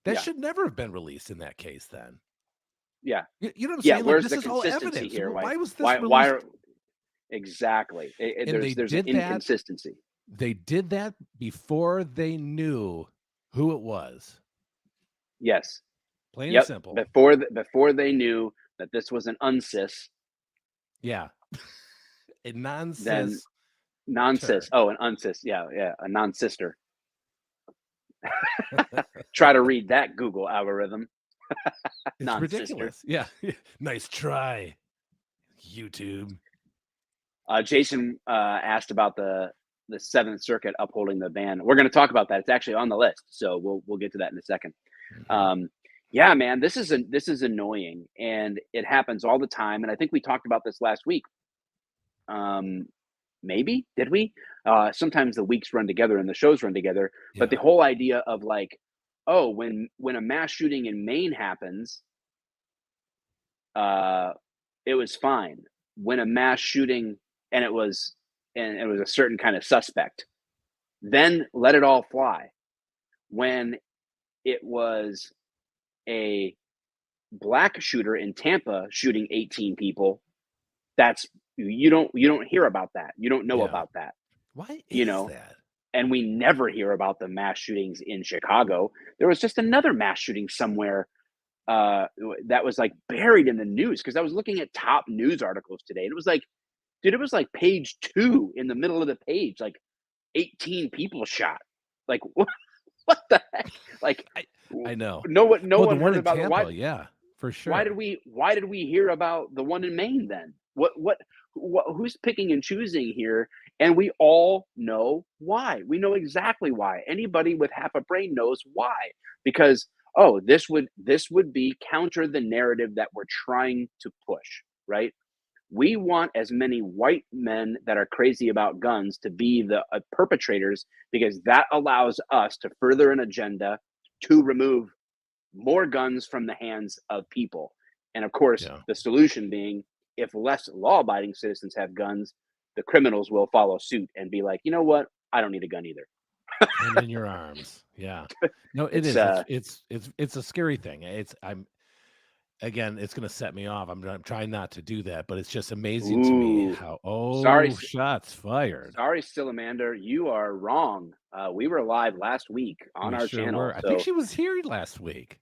[SPEAKER 2] That
[SPEAKER 1] Yeah.
[SPEAKER 2] should never have been released in that case then.
[SPEAKER 1] Yeah.
[SPEAKER 2] You know what I'm
[SPEAKER 1] Yeah,
[SPEAKER 2] saying? Like,
[SPEAKER 1] where's
[SPEAKER 2] this
[SPEAKER 1] the
[SPEAKER 2] is all
[SPEAKER 1] consistency
[SPEAKER 2] evidence.
[SPEAKER 1] here?
[SPEAKER 2] Why was this
[SPEAKER 1] Why are
[SPEAKER 2] released?
[SPEAKER 1] exactly.
[SPEAKER 2] And
[SPEAKER 1] There's an inconsistency.
[SPEAKER 2] they did that before they knew who it was.
[SPEAKER 1] Yes.
[SPEAKER 2] Plain and
[SPEAKER 1] Yep.
[SPEAKER 2] simple.
[SPEAKER 1] Before they knew that this was an uncis,
[SPEAKER 2] Yeah. A
[SPEAKER 1] then
[SPEAKER 2] non-cis
[SPEAKER 1] non-cis.
[SPEAKER 2] ter.
[SPEAKER 1] Oh, an uncis. Yeah, yeah, a non-sister. Try to read that Google algorithm.
[SPEAKER 2] It's
[SPEAKER 1] Non-sister.
[SPEAKER 2] ridiculous. Yeah. Nice try, YouTube.
[SPEAKER 1] Jason asked about the Seventh Circuit upholding the ban. We're going to talk about that. It's actually on the list, so we'll get to that in a second.
[SPEAKER 2] Mhm.
[SPEAKER 1] Yeah, man, this is annoying, and it happens all the time. And I think we talked about this last week. Um, maybe did we? Sometimes the weeks run together and the shows run together. But the
[SPEAKER 2] Yeah.
[SPEAKER 1] whole idea of like, oh, when a mass shooting in Maine happens, uh, it was fine. When a mass shooting and it was a certain kind of suspect, then let it all fly. When it was a black shooter in Tampa shooting 18 people, that's you don't hear about that. You don't know
[SPEAKER 2] Yeah.
[SPEAKER 1] about that,
[SPEAKER 2] Why
[SPEAKER 1] you
[SPEAKER 2] is
[SPEAKER 1] know.
[SPEAKER 2] that?
[SPEAKER 1] And we never hear about the mass shootings in Chicago. There was just another mass shooting somewhere uh that was like buried in the news because I was looking at top news articles today. And it was like, dude, it was like page 2 in the middle of the page, like 18 people shot. Like what the heck? Like
[SPEAKER 2] I I know.
[SPEAKER 1] no
[SPEAKER 2] Oh, the
[SPEAKER 1] one
[SPEAKER 2] one
[SPEAKER 1] heard
[SPEAKER 2] in
[SPEAKER 1] about it.
[SPEAKER 2] Tampa, yeah, for sure.
[SPEAKER 1] Why did we hear about the one in Maine then? Who's picking and choosing here? And we all know why. We know exactly why. Anybody with half a brain knows why. Because oh, this would be counter the narrative that we're trying to push, right? We want as many white men that are crazy about guns to be the perpetrators because that allows us to further an agenda to remove more guns from the hands of people. And of course,
[SPEAKER 2] Yeah.
[SPEAKER 1] the solution being if less law abiding citizens have guns, the criminals will follow suit and be like, you know what? I don't need a gun either.
[SPEAKER 2] And in your arms. Yeah. No, it
[SPEAKER 1] It's
[SPEAKER 2] is. It's a scary thing. I'm again, it's gonna set me off. I'm trying not to do that, but it's just amazing to me
[SPEAKER 1] ooh,
[SPEAKER 2] how
[SPEAKER 1] sorry,
[SPEAKER 2] shots fired.
[SPEAKER 1] sorry, Stilamander, you are wrong. We were live last week on
[SPEAKER 2] We
[SPEAKER 1] our
[SPEAKER 2] sure
[SPEAKER 1] channel.
[SPEAKER 2] were. I think
[SPEAKER 1] So
[SPEAKER 2] she was here last week.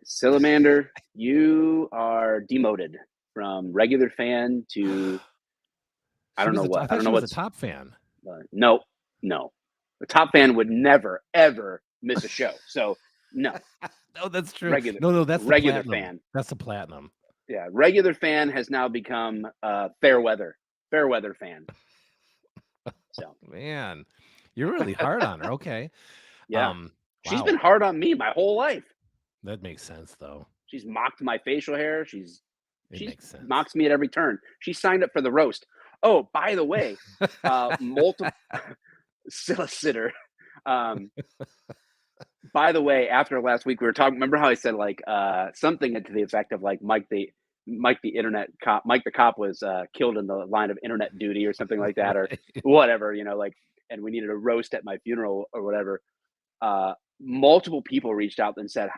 [SPEAKER 1] Salamander, you are demoted from regular fan to I don't know what.
[SPEAKER 2] I
[SPEAKER 1] I
[SPEAKER 2] thought
[SPEAKER 1] don't
[SPEAKER 2] she
[SPEAKER 1] know
[SPEAKER 2] was a
[SPEAKER 1] what's
[SPEAKER 2] top fan.
[SPEAKER 1] no, no. The top fan would never ever miss a show. So no,
[SPEAKER 2] No, that's true.
[SPEAKER 1] regular
[SPEAKER 2] No, that's the
[SPEAKER 1] regular
[SPEAKER 2] platinum.
[SPEAKER 1] fan.
[SPEAKER 2] That's the platinum.
[SPEAKER 1] Yeah, regular fan has now become fair weather fan. So
[SPEAKER 2] Man, you're really hard on her. Okay.
[SPEAKER 1] yeah, she's been
[SPEAKER 2] Wow.
[SPEAKER 1] hard on me my whole life.
[SPEAKER 2] That makes sense though.
[SPEAKER 1] She's mocked my facial hair.
[SPEAKER 2] It
[SPEAKER 1] She's
[SPEAKER 2] makes sense.
[SPEAKER 1] mocks me at every turn. She signed up for the roast. Oh, by the way, multiple solicitor. Um, by the way, after last week, we were talking. Remember how I said like something to the effect of like Mike the internet cop, Mike the cop was killed in the line of internet duty or something like that, or
[SPEAKER 2] Right.
[SPEAKER 1] whatever. You know, like, and we needed a roast at my funeral or whatever. Multiple people reached out and said,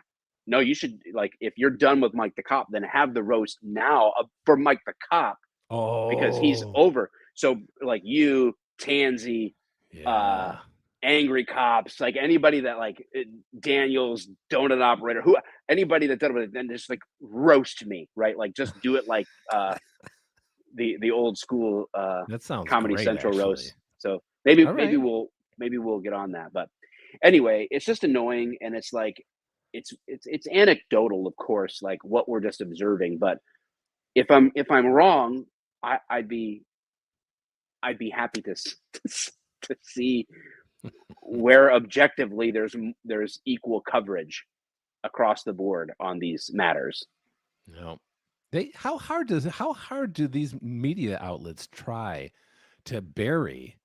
[SPEAKER 1] "No, you should like if you're done with Mike the cop, then have the roast now for Mike the cop because he's
[SPEAKER 2] Oh,
[SPEAKER 1] over." So like you, Tansy, uh,
[SPEAKER 2] yeah.
[SPEAKER 1] angry cops, like anybody that like Daniel's donut operator, who anybody that done with it, then just like roast me, right? Like just do it like the old school
[SPEAKER 2] That sounds
[SPEAKER 1] Comedy
[SPEAKER 2] great,
[SPEAKER 1] Central
[SPEAKER 2] actually.
[SPEAKER 1] roast. So
[SPEAKER 2] All right.
[SPEAKER 1] maybe we'll get on that. But anyway, it's just annoying, and it's like it's anecdotal, of course, like what we're just observing. But if I'm wrong, I'd be happy to to see where objectively there's equal coverage across the board on these matters.
[SPEAKER 2] No. How hard do these media outlets try to bury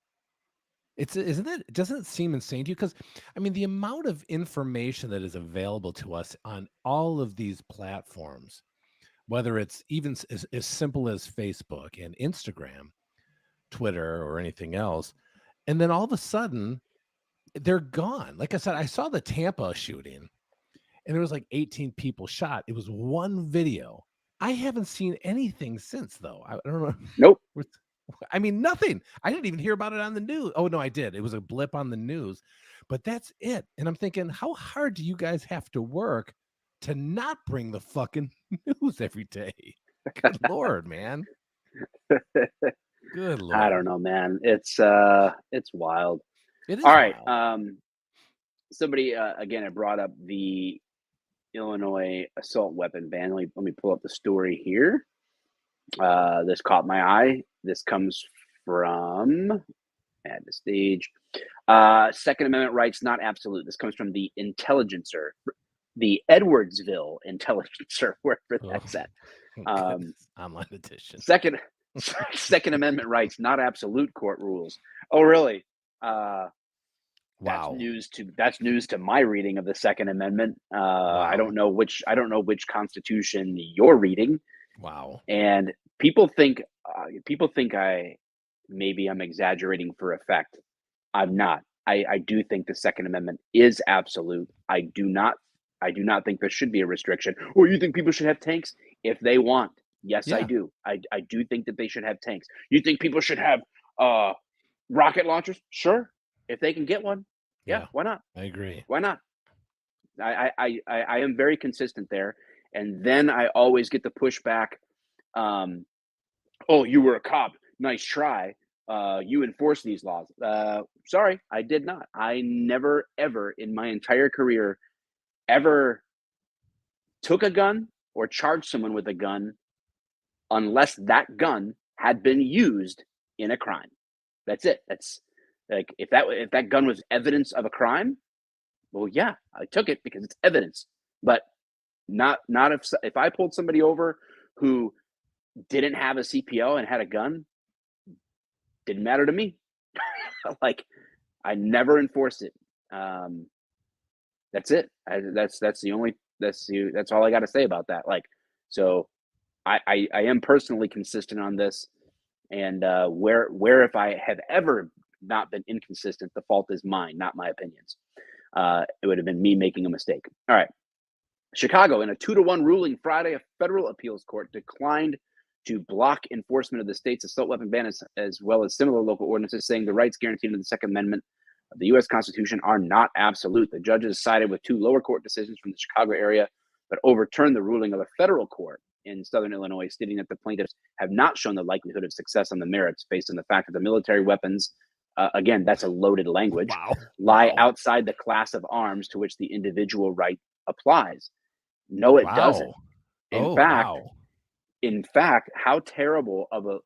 [SPEAKER 2] Doesn't it seem insane to you? Because I mean, the amount of information that is available to us on all of these platforms, whether it's even as simple as Facebook and Instagram, Twitter, or anything else, and then all of a sudden they're gone. Like I said, I saw the Tampa shooting, and there was like 18 people shot. It was one video. I haven't seen anything since, though. I don't know.
[SPEAKER 1] Nope.
[SPEAKER 2] I mean, nothing. I didn't even hear about it on the news. Oh, no, I did. It was a blip on the news, but that's it. And I'm thinking, how hard do you guys have to work to not bring the fucking news every day? Good Lord, man. Good
[SPEAKER 1] I don't
[SPEAKER 2] Lord.
[SPEAKER 1] know, man. It's wild.
[SPEAKER 2] It
[SPEAKER 1] All
[SPEAKER 2] is
[SPEAKER 1] right.
[SPEAKER 2] wild.
[SPEAKER 1] Somebody again had brought up the Illinois assault weapon ban. Let me pull up the story here. This caught my eye. This comes from at the stage. Second Amendment rights not absolute. This comes from the Intelligencer, the Edwardsville Intelligencer, wherever
[SPEAKER 2] Oh,
[SPEAKER 1] that's at.
[SPEAKER 2] goodness. Online edition.
[SPEAKER 1] Second Amendment rights not absolute. Court rules. Oh, really?
[SPEAKER 2] Wow.
[SPEAKER 1] That's news to my reading of the Second Amendment.
[SPEAKER 2] Wow.
[SPEAKER 1] I don't know which Constitution you're reading,
[SPEAKER 2] Wow.
[SPEAKER 1] and people think I'm exaggerating for effect. I'm not. I do think the Second Amendment is absolute. I do not think there should be a restriction. Or you think people should have tanks if they want? Yes, I
[SPEAKER 2] Yeah.
[SPEAKER 1] do. I do think that they should have tanks. You think people should have uh, rocket launchers? Sure, if they can get one. Yeah,
[SPEAKER 2] Yeah.
[SPEAKER 1] why not?
[SPEAKER 2] I agree.
[SPEAKER 1] Why not? I am very consistent there, and then I always get the pushback. Oh, you were a cop. Nice try. You enforce these laws. Sorry, I did not. I never, ever in my entire career ever took a gun or charged someone with a gun unless that gun had been used in a crime. That's it. That's like if that gun was evidence of a crime, well, yeah, I took it because it's evidence. But not if I pulled somebody over who didn't have a CPO and had a gun, didn't matter to me. Like I never enforced it. That's it. That's all I got to say about that. Like, so I am personally consistent on this, and where if I have ever not been inconsistent, the fault is mine, not my opinions. It would have been me making a mistake. All right. Chicago, in a 2-1 ruling Friday, a federal appeals court declined to block enforcement of the state's assault weapon ban as well as similar local ordinances, saying the rights guaranteed in the Second Amendment of the U.S. Constitution are not absolute. The judges sided with 2 lower court decisions from the Chicago area, but overturned the ruling of a federal court in southern Illinois, stating that the plaintiffs have not shown the likelihood of success on the merits based on the fact that the military weapons, again, that's a loaded language,
[SPEAKER 2] Wow.
[SPEAKER 1] lie
[SPEAKER 2] Wow.
[SPEAKER 1] outside the class of arms to which the individual right applies. No, it doesn't.
[SPEAKER 2] Wow.
[SPEAKER 1] In
[SPEAKER 2] Oh,
[SPEAKER 1] fact,
[SPEAKER 2] wow.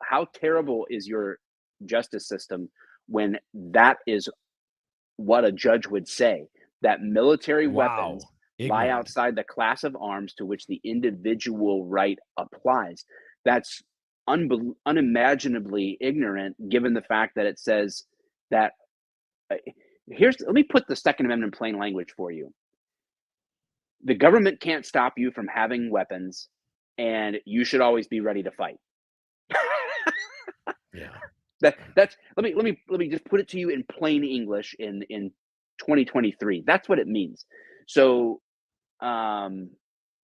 [SPEAKER 1] how terrible is your justice system when that is what a judge would say, that military weapons
[SPEAKER 2] Wow.
[SPEAKER 1] lie
[SPEAKER 2] Ignorant.
[SPEAKER 1] outside the class of arms to which the individual right applies. That's unimaginably ignorant, given the fact that it says that. Let me put the Second Amendment in plain language for you. The government can't stop you from having weapons, and you should always be ready to fight.
[SPEAKER 2] Yeah.
[SPEAKER 1] That's let me just put it to you in plain English in 2023. That's what it means. So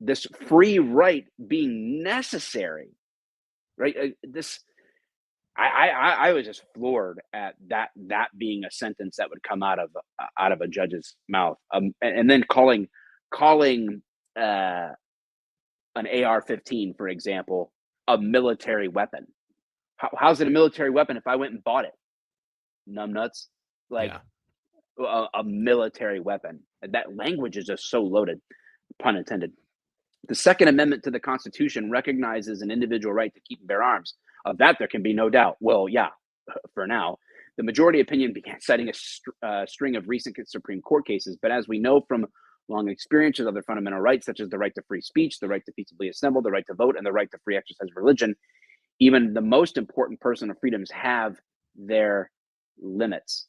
[SPEAKER 1] this free right being necessary, right? This I was just floored at that being a sentence that would come out of a judge's mouth, and then calling an AR-15, for example, a military weapon. How's it a military weapon if I went and bought it? Numbnuts. Like
[SPEAKER 2] Yeah.
[SPEAKER 1] a military weapon. That language is just so loaded, pun intended. The Second Amendment to the Constitution recognizes an individual right to keep and bear arms. Of that, there can be no doubt. Well, yeah, for now. The majority opinion began citing a string of recent Supreme Court cases, but as we know from long experiences of other fundamental rights, such as the right to free speech, the right to peaceably assemble, the right to vote, and the right to free exercise of religion, even the most important personal freedoms have their limits.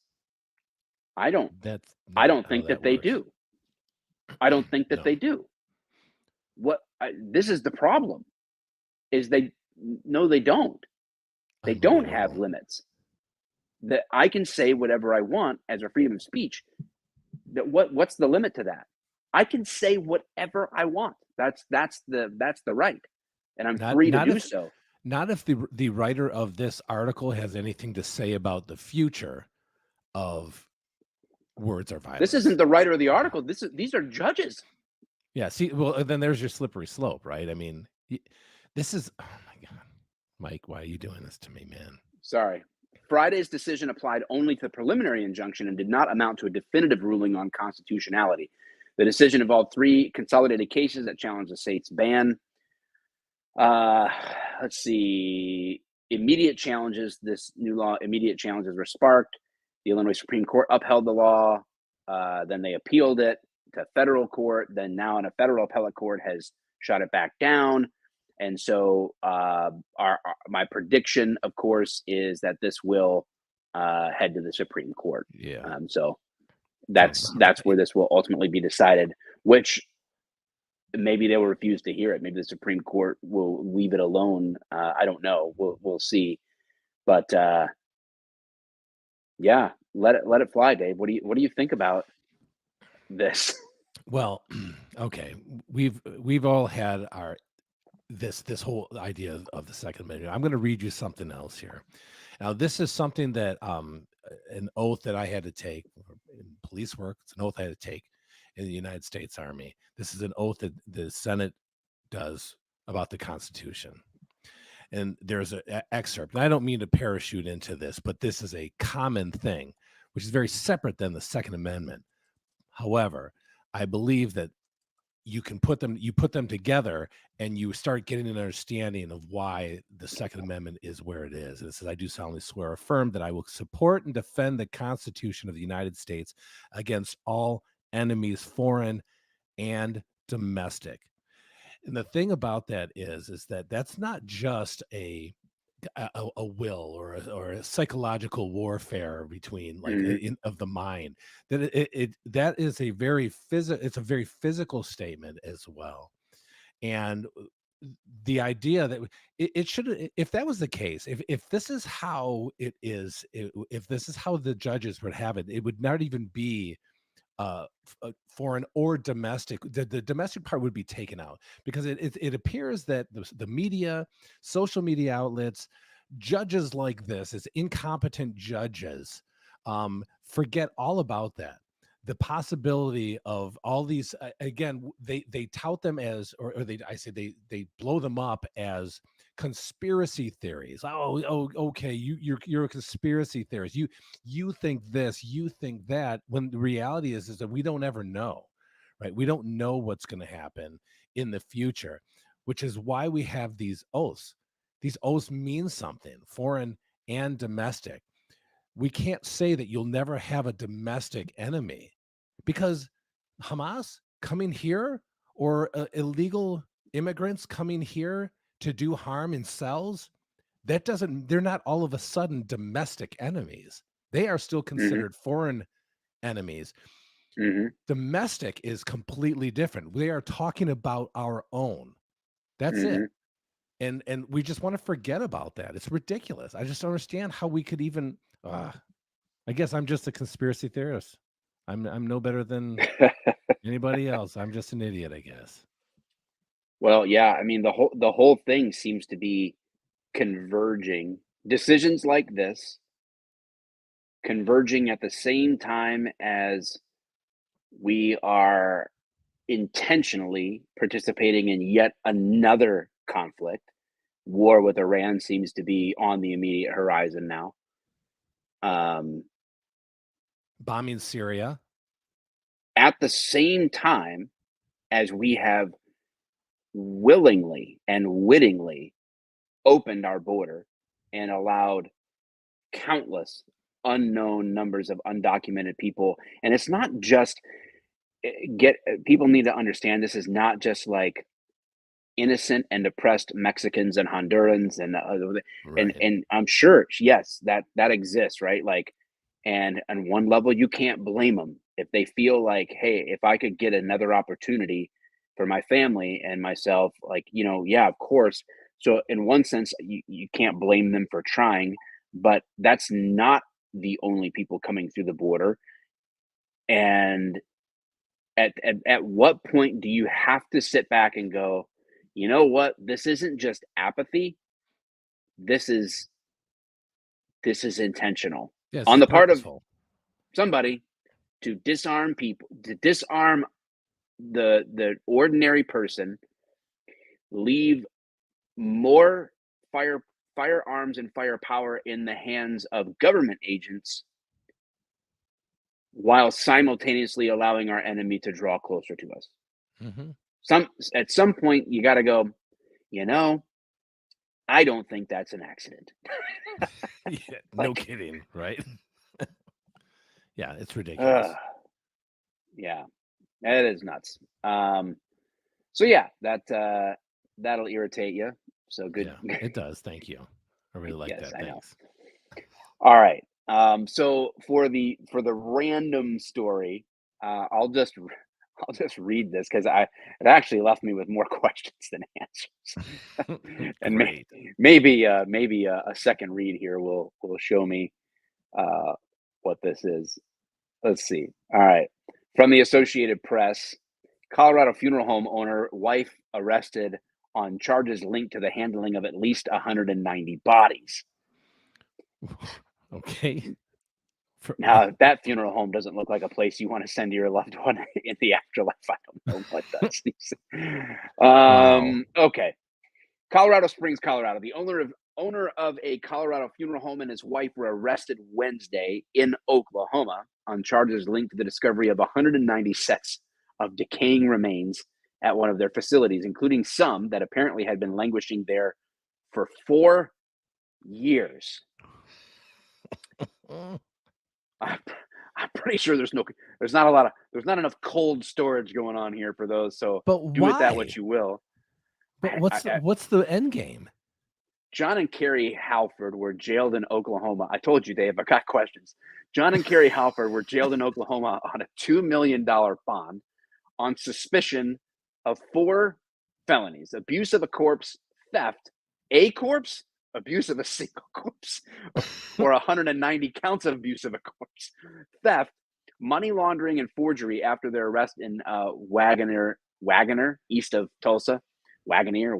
[SPEAKER 1] I don't.
[SPEAKER 2] That's
[SPEAKER 1] I
[SPEAKER 2] not
[SPEAKER 1] don't
[SPEAKER 2] how
[SPEAKER 1] think that
[SPEAKER 2] that
[SPEAKER 1] they
[SPEAKER 2] works.
[SPEAKER 1] do. I don't think that
[SPEAKER 2] No,
[SPEAKER 1] they do. This is the problem. Is they No, they don't. They don't have
[SPEAKER 2] unbelievable.
[SPEAKER 1] limits. That I can say whatever I want as a freedom of speech. That what's the limit to that? I can say whatever I want. That's the right, and I'm
[SPEAKER 2] Not
[SPEAKER 1] free to
[SPEAKER 2] not
[SPEAKER 1] do
[SPEAKER 2] if
[SPEAKER 1] so.
[SPEAKER 2] not if the writer of this article has anything to say about the future of words or
[SPEAKER 1] This
[SPEAKER 2] violence.
[SPEAKER 1] isn't the writer of the article. These are judges.
[SPEAKER 2] Yeah, see, well, then there's your slippery slope, right? I mean, this is, oh my God, Mike, why are you doing this to me, man?
[SPEAKER 1] Sorry. Friday's decision applied only to the preliminary injunction and did not amount to a definitive ruling on constitutionality. The decision involved three consolidated cases that challenged the state's ban. Uh, let's see. This new law, immediate challenges were sparked. The Illinois Supreme Court upheld the law. Then they appealed it to federal court. Then now, in a federal appellate court, has shot it back down. And so, my prediction, of course, is that this will head to the Supreme Court.
[SPEAKER 2] Yeah.
[SPEAKER 1] So
[SPEAKER 2] So,
[SPEAKER 1] that's where this will ultimately be decided. Which maybe they will refuse to hear it. Maybe the Supreme Court will leave it alone. I don't know. We'll see. But yeah, let it fly, Dave. What do you think about this?
[SPEAKER 2] well, okay, we've all had our this whole idea of the Second Amendment. I'm going to read you something else here. Now, this is something that an oath that I had to take in police work. It's an oath I had to take in the United States Army. This is an oath that the Senate does about the Constitution. And there's an excerpt. And I don't mean to parachute into this, but this is a common thing, which is very separate than the Second Amendment. However, I believe that you put them together and you start getting an understanding of why the Second Amendment is where it is. And it says, I do solemnly swear or affirm that I will support and defend the Constitution of the United States against all enemies, foreign and domestic. And the thing about that is that that's not just a will or a psychological warfare between like
[SPEAKER 1] Mm-hmm,
[SPEAKER 2] of the mind. That that is a very it's a very physical statement as well. And the idea that it should, if that was the case, if this is how it is, if this is how the judges would have it, it would not even be foreign or domestic. The domestic part would be taken out because it appears that the media, social media outlets, judges like this, as incompetent judges, forget all about that. The possibility of all these again, they tout them as, or they blow them up as conspiracy theories. Oh, okay, you're a conspiracy theorist. You think this, you think that, when the reality is that we don't ever know, right? We don't know what's going to happen in the future, which is why we have these oaths. These oaths mean something, foreign and domestic. We can't say that you'll never have a domestic enemy because Hamas coming here, or illegal immigrants coming here to do harm in cells, they're not all of a sudden domestic enemies. They are still
[SPEAKER 1] mm-hmm,
[SPEAKER 2] considered foreign enemies.
[SPEAKER 1] mm-hmm,
[SPEAKER 2] Domestic is completely different. We are talking about our own. That's it.
[SPEAKER 1] mm-hmm.
[SPEAKER 2] And we just want to forget about that. It's ridiculous. I just don't understand how we could even I guess I'm just a conspiracy theorist. I'm no better than anybody else. I'm just an idiot, I guess.
[SPEAKER 1] Well, yeah. I mean, the whole thing seems to be converging. Decisions like this converging at the same time as we are intentionally participating in yet another conflict. War with Iran seems to be on the immediate horizon now. Um,
[SPEAKER 2] Bombing Syria.
[SPEAKER 1] at the same time as we have willingly and wittingly opened our border and allowed countless unknown numbers of undocumented people. And it's not just get people need to understand, this is not just like innocent and oppressed Mexicans and Hondurans and
[SPEAKER 2] Right.
[SPEAKER 1] and I'm sure, yes, that exists, right? Like And on one level, you can't blame them if they feel like, hey, if I could get another opportunity for my family and myself, like, yeah, of course. So, in one sense, you can't blame them for trying, but that's not the only people coming through the border. And at what point do you have to sit back and go, you know what? This isn't just apathy. This is this is intentional
[SPEAKER 2] Yes,
[SPEAKER 1] on
[SPEAKER 2] it's
[SPEAKER 1] the part of
[SPEAKER 2] purposeful.
[SPEAKER 1] somebody to disarm people, to disarm the ordinary person, leave more fire firearms and firepower in the hands of government agents while simultaneously allowing our enemy to draw closer to us.
[SPEAKER 2] Hmm.
[SPEAKER 1] Some At some point you got to go, you know, I don't think that's an accident.
[SPEAKER 2] Yeah, no
[SPEAKER 1] Like,
[SPEAKER 2] kidding, right? Yeah, it's
[SPEAKER 1] uh,
[SPEAKER 2] ridiculous.
[SPEAKER 1] yeah, that is nuts. So yeah, that'll irritate you. So good.
[SPEAKER 2] Yeah, it does. Thank you. I really like
[SPEAKER 1] Yes,
[SPEAKER 2] that.
[SPEAKER 1] I know.
[SPEAKER 2] Thanks.
[SPEAKER 1] All right. So for the random story, I'll just read this because I it actually left me with more questions than answers, and
[SPEAKER 2] Great.
[SPEAKER 1] maybe a second read here will show me uh, what this is. Let's see. All right. From the Associated Press, Colorado funeral home owner wife arrested on charges linked to the handling of at least 190 bodies.
[SPEAKER 2] Okay. For,
[SPEAKER 1] Now, if that funeral home doesn't look like a place you want to send your loved one in the afterlife, I don't know what does.
[SPEAKER 2] wow.
[SPEAKER 1] Okay. Colorado Springs, Colorado. The owner of a Colorado funeral home and his wife were arrested Wednesday in Oklahoma on charges linked to the discovery of 190 sets of decaying remains at one of their facilities, including some that apparently had been languishing there for 4 years.
[SPEAKER 2] Mm.
[SPEAKER 1] I'm, I'm pretty sure there's not enough cold storage going on here for those. So
[SPEAKER 2] But
[SPEAKER 1] do with that what
[SPEAKER 2] why?
[SPEAKER 1] you will.
[SPEAKER 2] But what's the end game?
[SPEAKER 1] John and Carrie Halford were jailed in Oklahoma. I told you, Dave, I got questions. John and Carrie Halford were jailed in Oklahoma on a $2 million bond on suspicion of 4 felonies: abuse of a corpse, theft, a corpse, abuse of a single corpse, or 190 counts of abuse of a corpse, theft, money laundering, and forgery after their arrest in Wagoner, east of Tulsa. Wagoner.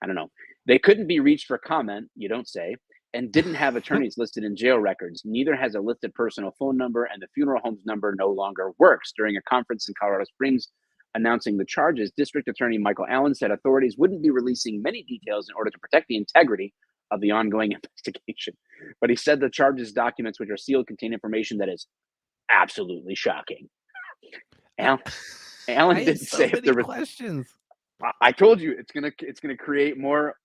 [SPEAKER 1] I don't know. They couldn't be reached for comment, you don't say, and didn't have attorneys listed in jail records. Neither has a listed personal phone number, and the funeral home's number no longer works. During a conference in Colorado Springs announcing the charges, District Attorney Michael Allen said authorities wouldn't be releasing many details in order to protect the integrity of the ongoing investigation. But he said the charges documents, which are sealed, contain information that is absolutely shocking.
[SPEAKER 2] I, I
[SPEAKER 1] Allen
[SPEAKER 2] have
[SPEAKER 1] didn't
[SPEAKER 2] so
[SPEAKER 1] say if
[SPEAKER 2] many
[SPEAKER 1] there was.
[SPEAKER 2] questions.
[SPEAKER 1] I told you it's gonna create more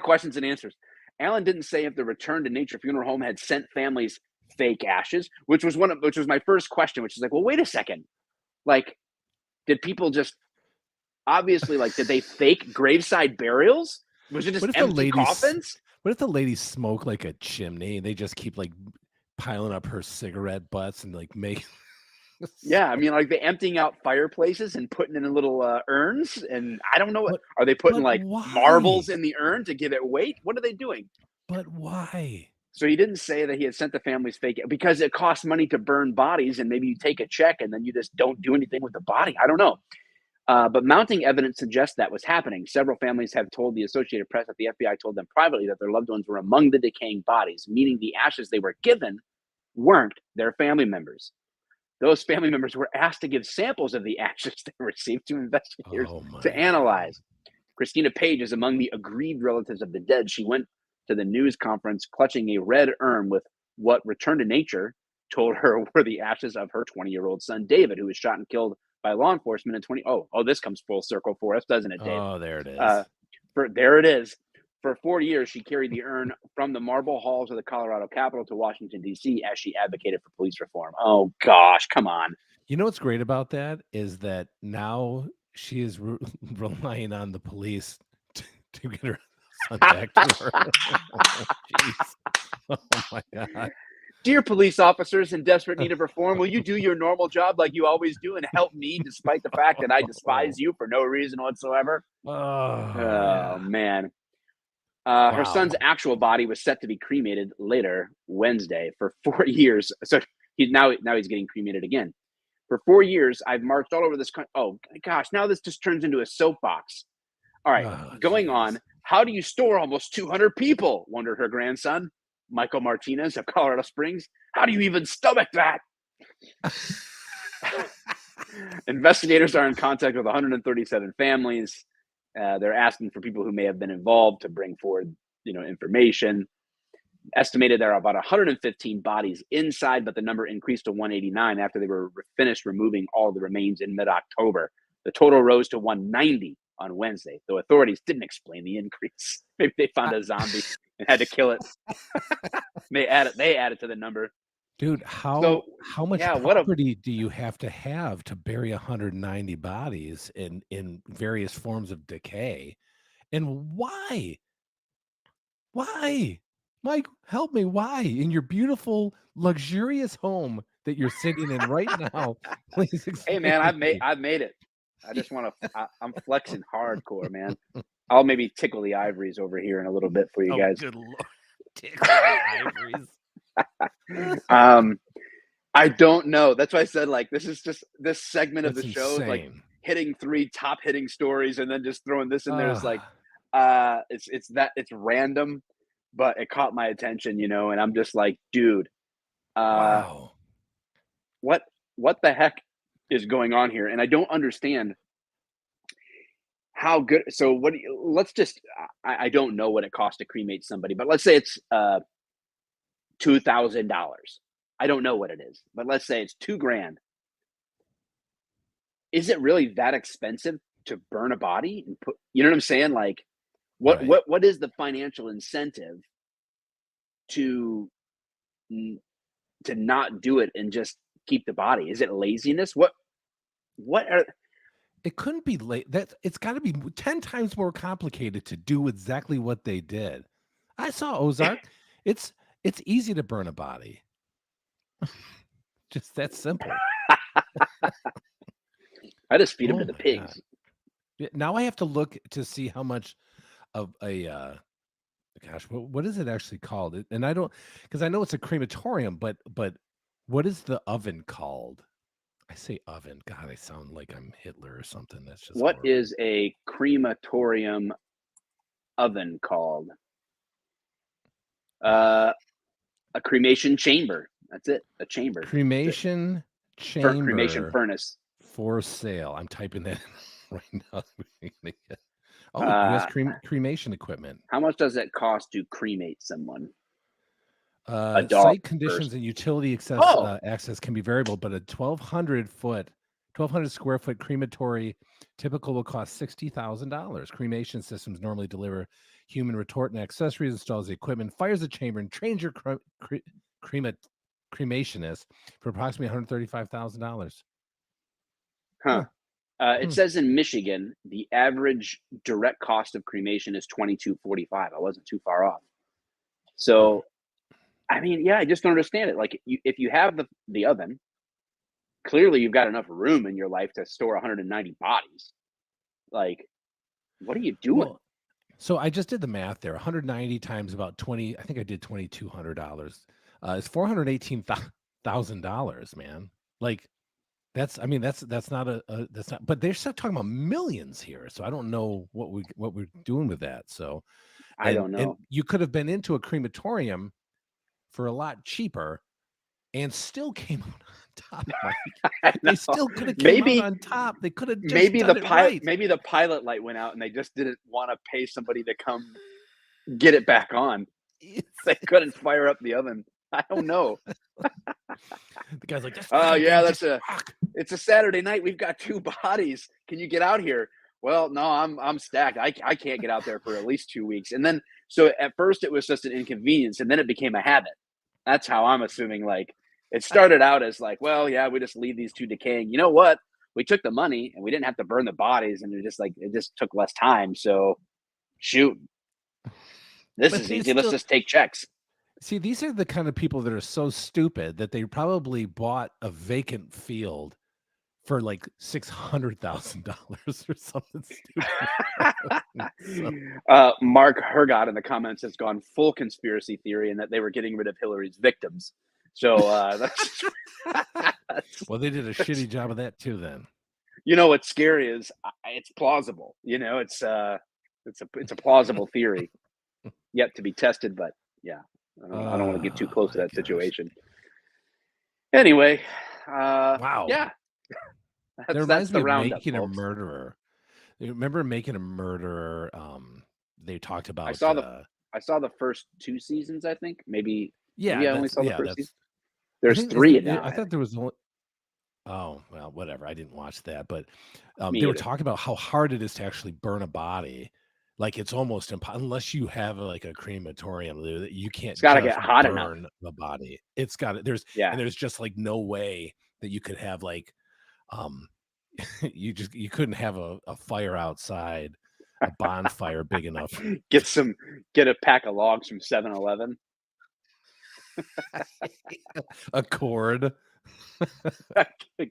[SPEAKER 1] questions than answers. Allen didn't say if the Return to Nature funeral home had sent families fake ashes, which was my first question, which is like, well, wait a second. Like, did people just obviously, like, did they fake graveside burials? Was it just
[SPEAKER 2] What if the
[SPEAKER 1] empty
[SPEAKER 2] ladies?
[SPEAKER 1] coffins?
[SPEAKER 2] What if the ladies smoke like a chimney? They just keep like piling up her cigarette butts and like make.
[SPEAKER 1] Yeah, I mean, like they emptying out fireplaces and putting in little urns, and I don't know what
[SPEAKER 2] but
[SPEAKER 1] are they putting,
[SPEAKER 2] but
[SPEAKER 1] like marbles
[SPEAKER 2] why?
[SPEAKER 1] in the urn to give it weight? What are they doing?
[SPEAKER 2] But why?
[SPEAKER 1] So he didn't say that he had sent the families fake because it costs money to burn bodies, and maybe you take a check and then you just don't do anything with the body. I don't know. But mounting evidence suggests that was happening. Several families have told the Associated Press that the FBI told them privately that their loved ones were among the decaying bodies, meaning the ashes they were given weren't their family members. Those family members were asked to give samples of the ashes they received to investigators
[SPEAKER 2] Oh
[SPEAKER 1] to
[SPEAKER 2] my god.
[SPEAKER 1] analyze. Christina Page is among the aggrieved relatives of the dead. She went to the news conference clutching a red urn with what Return to Nature told her were the ashes of her 20-year-old son, David, who was shot and killed by law enforcement in 20. Oh, this comes full circle for us, doesn't it, Dave?
[SPEAKER 2] Oh, there it
[SPEAKER 1] Uh,
[SPEAKER 2] is.
[SPEAKER 1] there it is. For 4 years, she carried the urn from the marble halls of the Colorado Capitol to Washington, D.C., as she advocated for police reform. Oh, gosh, come on.
[SPEAKER 2] You know what's great about that is that now she is relying on the police to get her son back to her. Oh, jeez. Oh my God.
[SPEAKER 1] Dear police officers in desperate need of reform, will you do your normal job like you always do and help me despite the fact that I despise
[SPEAKER 2] Oh,
[SPEAKER 1] you for no reason whatsoever?
[SPEAKER 2] oh
[SPEAKER 1] Oh,
[SPEAKER 2] yeah.
[SPEAKER 1] man. Her son's
[SPEAKER 2] Wow.
[SPEAKER 1] actual body was set to be cremated later Wednesday for 4 years. So now he's getting cremated again. For 4 years, I've marched all over this country. Oh gosh, now this just turns into a soapbox. All right,
[SPEAKER 2] Oh,
[SPEAKER 1] going on.
[SPEAKER 2] jeez.
[SPEAKER 1] How do you store almost 200 people? Wondered her grandson, Michael Martinez of Colorado Springs. How do you even stomach that? Investigators are in contact with 137 families. They're asking for people who may have been involved to bring forward, information. Estimated there are about 115 bodies inside, but the number increased to 189 after they were finished removing all the remains in mid-October. The total rose to 190 on Wednesday, though authorities didn't explain the increase. Maybe they found
[SPEAKER 2] I
[SPEAKER 1] a zombie and had to kill it. They added to the number.
[SPEAKER 2] Dude,
[SPEAKER 1] So
[SPEAKER 2] how much
[SPEAKER 1] yeah, what a
[SPEAKER 2] property do you have to bury 190 bodies in various forms of decay? And why? Why? Mike, help me. Why? In your beautiful, luxurious home that you're sitting in right now, please
[SPEAKER 1] hey
[SPEAKER 2] explain
[SPEAKER 1] man,
[SPEAKER 2] to me.
[SPEAKER 1] I've made it. I just want to. I'm flexing hardcore, man. I'll maybe tickle the ivories over here in a little bit for you
[SPEAKER 2] Oh,
[SPEAKER 1] guys.
[SPEAKER 2] good Lord. Tickle the ivories.
[SPEAKER 1] Um, I don't know. That's why I said like this is just this segment of the
[SPEAKER 2] That's
[SPEAKER 1] show is like
[SPEAKER 2] insane.
[SPEAKER 1] hitting three top hitting stories and then just throwing this in there is like
[SPEAKER 2] Ah,
[SPEAKER 1] it's random, but it caught my attention, and I'm just like, dude, uh
[SPEAKER 2] wow.
[SPEAKER 1] what what the heck is going on here? And I don't understand how good. So what do you, let's just I don't know what it costs to cremate somebody, but let's say it's $2,000. I don't know what it is, but let's say it's 2 grand. Is it really that expensive to burn a body and put, you know what I'm saying? Like
[SPEAKER 2] Right.
[SPEAKER 1] what is the financial incentive to to not do it and just keep the body? Is it laziness? What are
[SPEAKER 2] It couldn't be late. That it's got to be 10 times more complicated to do exactly what they did. I saw Ozark. It's it's easy to burn a body. Just that simple.
[SPEAKER 1] I just feed them
[SPEAKER 2] Oh
[SPEAKER 1] to the
[SPEAKER 2] my god.
[SPEAKER 1] pigs.
[SPEAKER 2] Yeah, now I have to look to see how much of a gosh, what is it actually called? And I don't, because I know it's a crematorium, but what is the oven called? I say oven. God, I sound like I'm Hitler or something. That's just
[SPEAKER 1] What
[SPEAKER 2] horrible.
[SPEAKER 1] is a crematorium oven called? Uh, a cremation chamber. That's it. A chamber. That's it.
[SPEAKER 2] Cremation
[SPEAKER 1] Cremation
[SPEAKER 2] chamber
[SPEAKER 1] furnace.
[SPEAKER 2] for sale. I'm typing that in right now. Oh, U.S.
[SPEAKER 1] Uh,
[SPEAKER 2] cremation equipment.
[SPEAKER 1] how much does it cost to cremate someone? A dog
[SPEAKER 2] Site conditions
[SPEAKER 1] first.
[SPEAKER 2] and utility
[SPEAKER 1] Oh,
[SPEAKER 2] access can be variable, but a 1,200 square foot crematory typical will cost $60,000. Cremation systems normally deliver human retort and accessories, installs the equipment, fires the chamber, and trains your crema- cremationist for approximately $135,000.
[SPEAKER 1] huh.
[SPEAKER 2] Huh.
[SPEAKER 1] It
[SPEAKER 2] Hmm.
[SPEAKER 1] says in Michigan, the average direct cost of cremation is 22.45. I wasn't too far off.
[SPEAKER 2] Hmm.
[SPEAKER 1] So, I mean, yeah, I just don't understand it. Like, if you have the oven, clearly you've got enough room in your life to store 190 bodies. Like, what are you doing?
[SPEAKER 2] Well, so I just did the math there. 190 times about 20. I think I did $2,200. It's $418,000, man. Like that's. I mean, that's not that's not. But they're still talking about millions here. So I don't know what we're doing with that. So
[SPEAKER 1] I
[SPEAKER 2] and
[SPEAKER 1] don't
[SPEAKER 2] and
[SPEAKER 1] know.
[SPEAKER 2] you could have been into a crematorium for a lot cheaper and still came out on top, Mike.
[SPEAKER 1] I
[SPEAKER 2] They
[SPEAKER 1] know.
[SPEAKER 2] still could have came out
[SPEAKER 1] Maybe
[SPEAKER 2] on top. They could have just done it right.
[SPEAKER 1] maybe the pilot light went out and they just didn't want to pay somebody to come get it back on. They couldn't fire up the oven. I don't know.
[SPEAKER 2] The guy's like, this
[SPEAKER 1] Oh
[SPEAKER 2] fucking
[SPEAKER 1] yeah,
[SPEAKER 2] thing just rock.
[SPEAKER 1] it's a Saturday night. We've got two bodies. Can you get out here? Well, no, I'm stacked. I can't get out there for at least 2 weeks. And then so at first it was just an inconvenience, and then it became a habit. That's how I'm assuming. Like it started out as like, well, yeah, we just leave these two decaying. You know what? We took the money and we didn't have to burn the bodies, and it just took less time. So shoot, this
[SPEAKER 2] But
[SPEAKER 1] is
[SPEAKER 2] they
[SPEAKER 1] easy. Let's
[SPEAKER 2] still
[SPEAKER 1] just take checks.
[SPEAKER 2] See, these are the kind of people that are so stupid that they probably bought a vacant field for like $600,000 or something stupid. So,
[SPEAKER 1] Mark Hergot in the comments has gone full conspiracy theory and that they were getting rid of Hillary's victims. So that's,
[SPEAKER 2] well, they did a
[SPEAKER 1] that's
[SPEAKER 2] shitty job of that too. Then,
[SPEAKER 1] what's scary is it's plausible. It's a plausible theory yet to be tested, but yeah, I don't want to get too
[SPEAKER 2] oh
[SPEAKER 1] close to
[SPEAKER 2] my
[SPEAKER 1] that
[SPEAKER 2] gosh!
[SPEAKER 1] situation. Anyway,
[SPEAKER 2] Wow,
[SPEAKER 1] yeah,
[SPEAKER 2] that
[SPEAKER 1] that's
[SPEAKER 2] reminds me
[SPEAKER 1] the
[SPEAKER 2] of
[SPEAKER 1] roundup,
[SPEAKER 2] Making a
[SPEAKER 1] folks.
[SPEAKER 2] Murderer. You remember Making a Murderer? They talked
[SPEAKER 1] I
[SPEAKER 2] about.
[SPEAKER 1] saw the I saw the first 2 seasons. I think maybe I only saw the first season.
[SPEAKER 2] That's. I
[SPEAKER 1] There's
[SPEAKER 2] think isn't
[SPEAKER 1] three
[SPEAKER 2] it,
[SPEAKER 1] now.
[SPEAKER 2] I
[SPEAKER 1] I
[SPEAKER 2] thought
[SPEAKER 1] think.
[SPEAKER 2] there was only. Oh, well, whatever. I didn't watch that, but they
[SPEAKER 1] Me
[SPEAKER 2] were
[SPEAKER 1] either.
[SPEAKER 2] talking about how hard it is to actually burn a body. Like it's almost impossible unless you have like a crematorium. You
[SPEAKER 1] It's
[SPEAKER 2] can't
[SPEAKER 1] got to get
[SPEAKER 2] just
[SPEAKER 1] hot enough.
[SPEAKER 2] burn the body. It's got it.
[SPEAKER 1] Yeah.
[SPEAKER 2] There's just like no way that you could have like um you couldn't have a fire outside, a bonfire big enough.
[SPEAKER 1] Get a pack of logs from 7-Eleven.
[SPEAKER 2] A cord,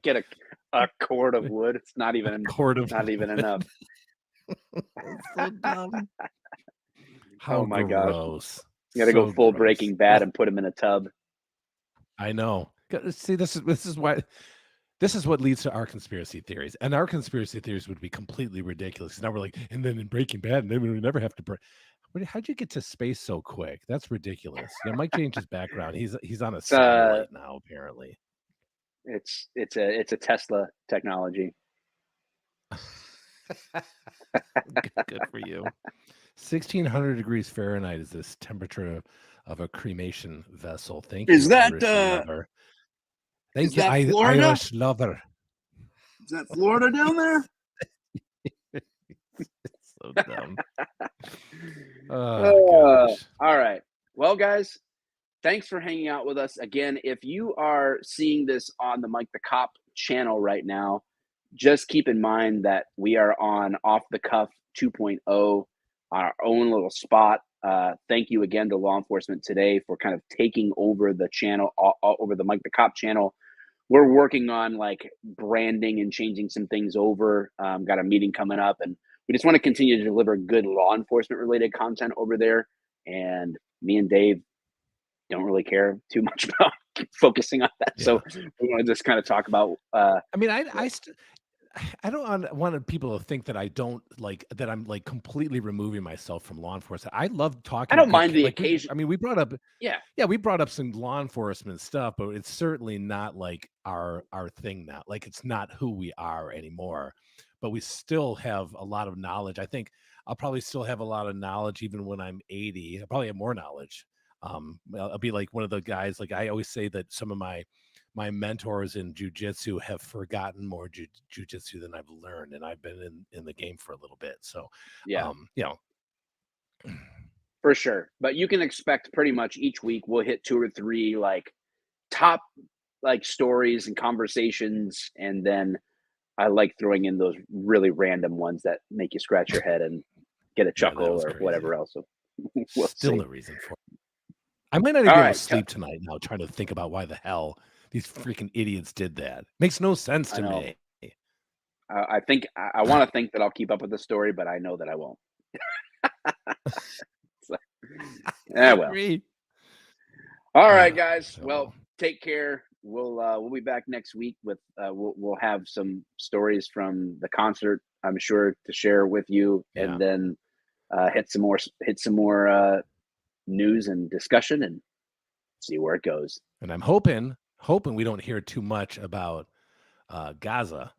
[SPEAKER 1] Get a cord of wood. It's
[SPEAKER 2] a cord of
[SPEAKER 1] not even
[SPEAKER 2] wood.
[SPEAKER 1] enough.
[SPEAKER 2] That's so dumb. How
[SPEAKER 1] Oh my gosh.
[SPEAKER 2] gross.
[SPEAKER 1] You got to go
[SPEAKER 2] So
[SPEAKER 1] full
[SPEAKER 2] gross.
[SPEAKER 1] Breaking Bad and put him in a tub.
[SPEAKER 2] I know. See, this is why this is what leads to our conspiracy theories, and our conspiracy theories would be completely ridiculous. Now we're like, and then in Breaking Bad, and then we would never have to break. How'd you get to space so quick? That's ridiculous. Yeah, Mike changed his background. He's on a
[SPEAKER 1] It's uh
[SPEAKER 2] satellite now, apparently.
[SPEAKER 1] it's a Tesla technology.
[SPEAKER 2] Good for you. 1,600 degrees Fahrenheit is this temperature of a cremation vessel. Thank
[SPEAKER 1] Is
[SPEAKER 2] you,
[SPEAKER 1] that
[SPEAKER 2] Irish lover.
[SPEAKER 1] is
[SPEAKER 2] Thank you,
[SPEAKER 1] that Florida?
[SPEAKER 2] Irish lover.
[SPEAKER 1] Is that Florida down there?
[SPEAKER 2] So dumb. Oh gosh.
[SPEAKER 1] All right. Well, guys, thanks for hanging out with us again. If you are seeing this on the Mike the Cop channel right now, just keep in mind that we are on Off the Cuff 2.0, our own little spot. Thank you again to law enforcement today for kind of taking over the channel, over the Mike the Cop channel. We're working on like branding and changing some things over. Got a meeting coming up, and we just want to continue to deliver good law enforcement related content over there. And me and Dave don't really care too much about focusing on that. So
[SPEAKER 2] Yeah.
[SPEAKER 1] we want to just kind of talk about
[SPEAKER 2] I mean, I don't want people to think that I don't like that I'm like completely removing myself from law enforcement. I love
[SPEAKER 1] I
[SPEAKER 2] talking to
[SPEAKER 1] don't
[SPEAKER 2] good
[SPEAKER 1] mind the
[SPEAKER 2] like
[SPEAKER 1] occasion.
[SPEAKER 2] I mean, we brought up
[SPEAKER 1] Yeah.
[SPEAKER 2] yeah, we brought up some law enforcement stuff, but it's certainly not like our thing now. Like it's not who we are anymore. But we still have a lot of knowledge. I think I'll probably still have a lot of knowledge even when I'm 80. I'll probably have more knowledge. I'll be like one of the guys. Like I always say that some of my mentors in jujitsu have forgotten more jujitsu than I've learned, and I've been in the game for a little bit. So,
[SPEAKER 1] Yeah,
[SPEAKER 2] you know,
[SPEAKER 1] for sure. But you can expect pretty much each week we'll hit 2 or 3 like top like stories and conversations, and then I like throwing in those really random ones that make you scratch your head and get a
[SPEAKER 2] yeah, that
[SPEAKER 1] chuckle
[SPEAKER 2] was
[SPEAKER 1] or
[SPEAKER 2] crazy.
[SPEAKER 1] whatever else. So we'll
[SPEAKER 2] Still
[SPEAKER 1] see.
[SPEAKER 2] no reason for it. I might not even
[SPEAKER 1] All
[SPEAKER 2] be able to
[SPEAKER 1] right,
[SPEAKER 2] sleep tonight now trying to think about why the hell these freaking idiots did that. Makes no sense
[SPEAKER 1] I
[SPEAKER 2] to
[SPEAKER 1] know.
[SPEAKER 2] me.
[SPEAKER 1] I think I want to think that I'll keep up with the story, but I know that I won't. So,
[SPEAKER 2] I
[SPEAKER 1] well.
[SPEAKER 2] agree.
[SPEAKER 1] All right, guys.
[SPEAKER 2] So
[SPEAKER 1] Well,
[SPEAKER 2] well,
[SPEAKER 1] take care. We'll be back next week with we'll have some stories from the concert, I'm sure, to share with you,
[SPEAKER 2] yeah.
[SPEAKER 1] and then hit some more news and discussion and see where it goes.
[SPEAKER 2] And I'm hoping we don't hear too much about Gaza,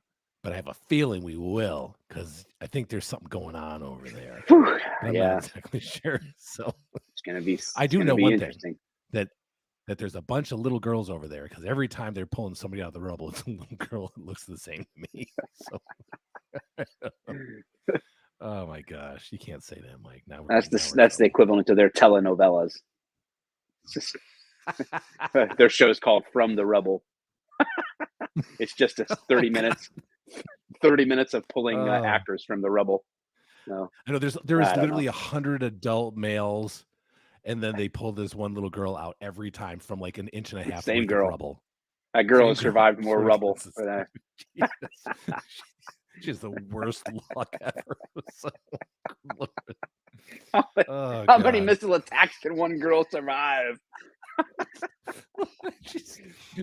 [SPEAKER 2] but I have a feeling we will because I think there's something going on over there,
[SPEAKER 1] Whew,
[SPEAKER 2] but I'm not
[SPEAKER 1] yeah,
[SPEAKER 2] exactly sure. So I
[SPEAKER 1] it's
[SPEAKER 2] do
[SPEAKER 1] gonna
[SPEAKER 2] know
[SPEAKER 1] be
[SPEAKER 2] one thing
[SPEAKER 1] interesting.
[SPEAKER 2] that there's a bunch of little girls over there because every time they're pulling somebody out of the rubble, it's a little girl that looks the same to me. So, oh my gosh, you can't say that, Mike. Now we're in
[SPEAKER 1] That's the
[SPEAKER 2] trouble.
[SPEAKER 1] equivalent to their telenovelas. It's just, their show is called From the Rubble. It's just a
[SPEAKER 2] Oh my
[SPEAKER 1] 30
[SPEAKER 2] god.
[SPEAKER 1] minutes 30 minutes of pulling
[SPEAKER 2] Oh,
[SPEAKER 1] actors from the rubble. No,
[SPEAKER 2] I know there is
[SPEAKER 1] I don't know.
[SPEAKER 2] literally 100 adult males and then they pull this one little girl out every time from like an inch and a half
[SPEAKER 1] Same
[SPEAKER 2] worth of
[SPEAKER 1] girl.
[SPEAKER 2] rubble.
[SPEAKER 1] That girl
[SPEAKER 2] Same
[SPEAKER 1] has
[SPEAKER 2] girl.
[SPEAKER 1] survived more rubble than I.
[SPEAKER 2] Jesus. She has the worst luck ever. So, Lord. Oh
[SPEAKER 1] How many
[SPEAKER 2] God.
[SPEAKER 1] missile attacks can one girl survive?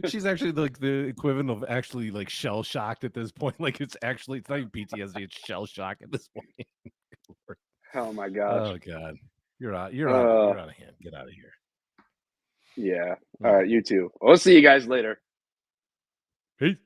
[SPEAKER 2] She's actually like the equivalent of actually like shell shocked at this point. Like it's not even PTSD, it's shell shock at this point.
[SPEAKER 1] Oh my gosh.
[SPEAKER 2] Oh God. You're out of hand. Get out of here.
[SPEAKER 1] Yeah. All right, you too. We'll see you guys later.
[SPEAKER 2] Peace.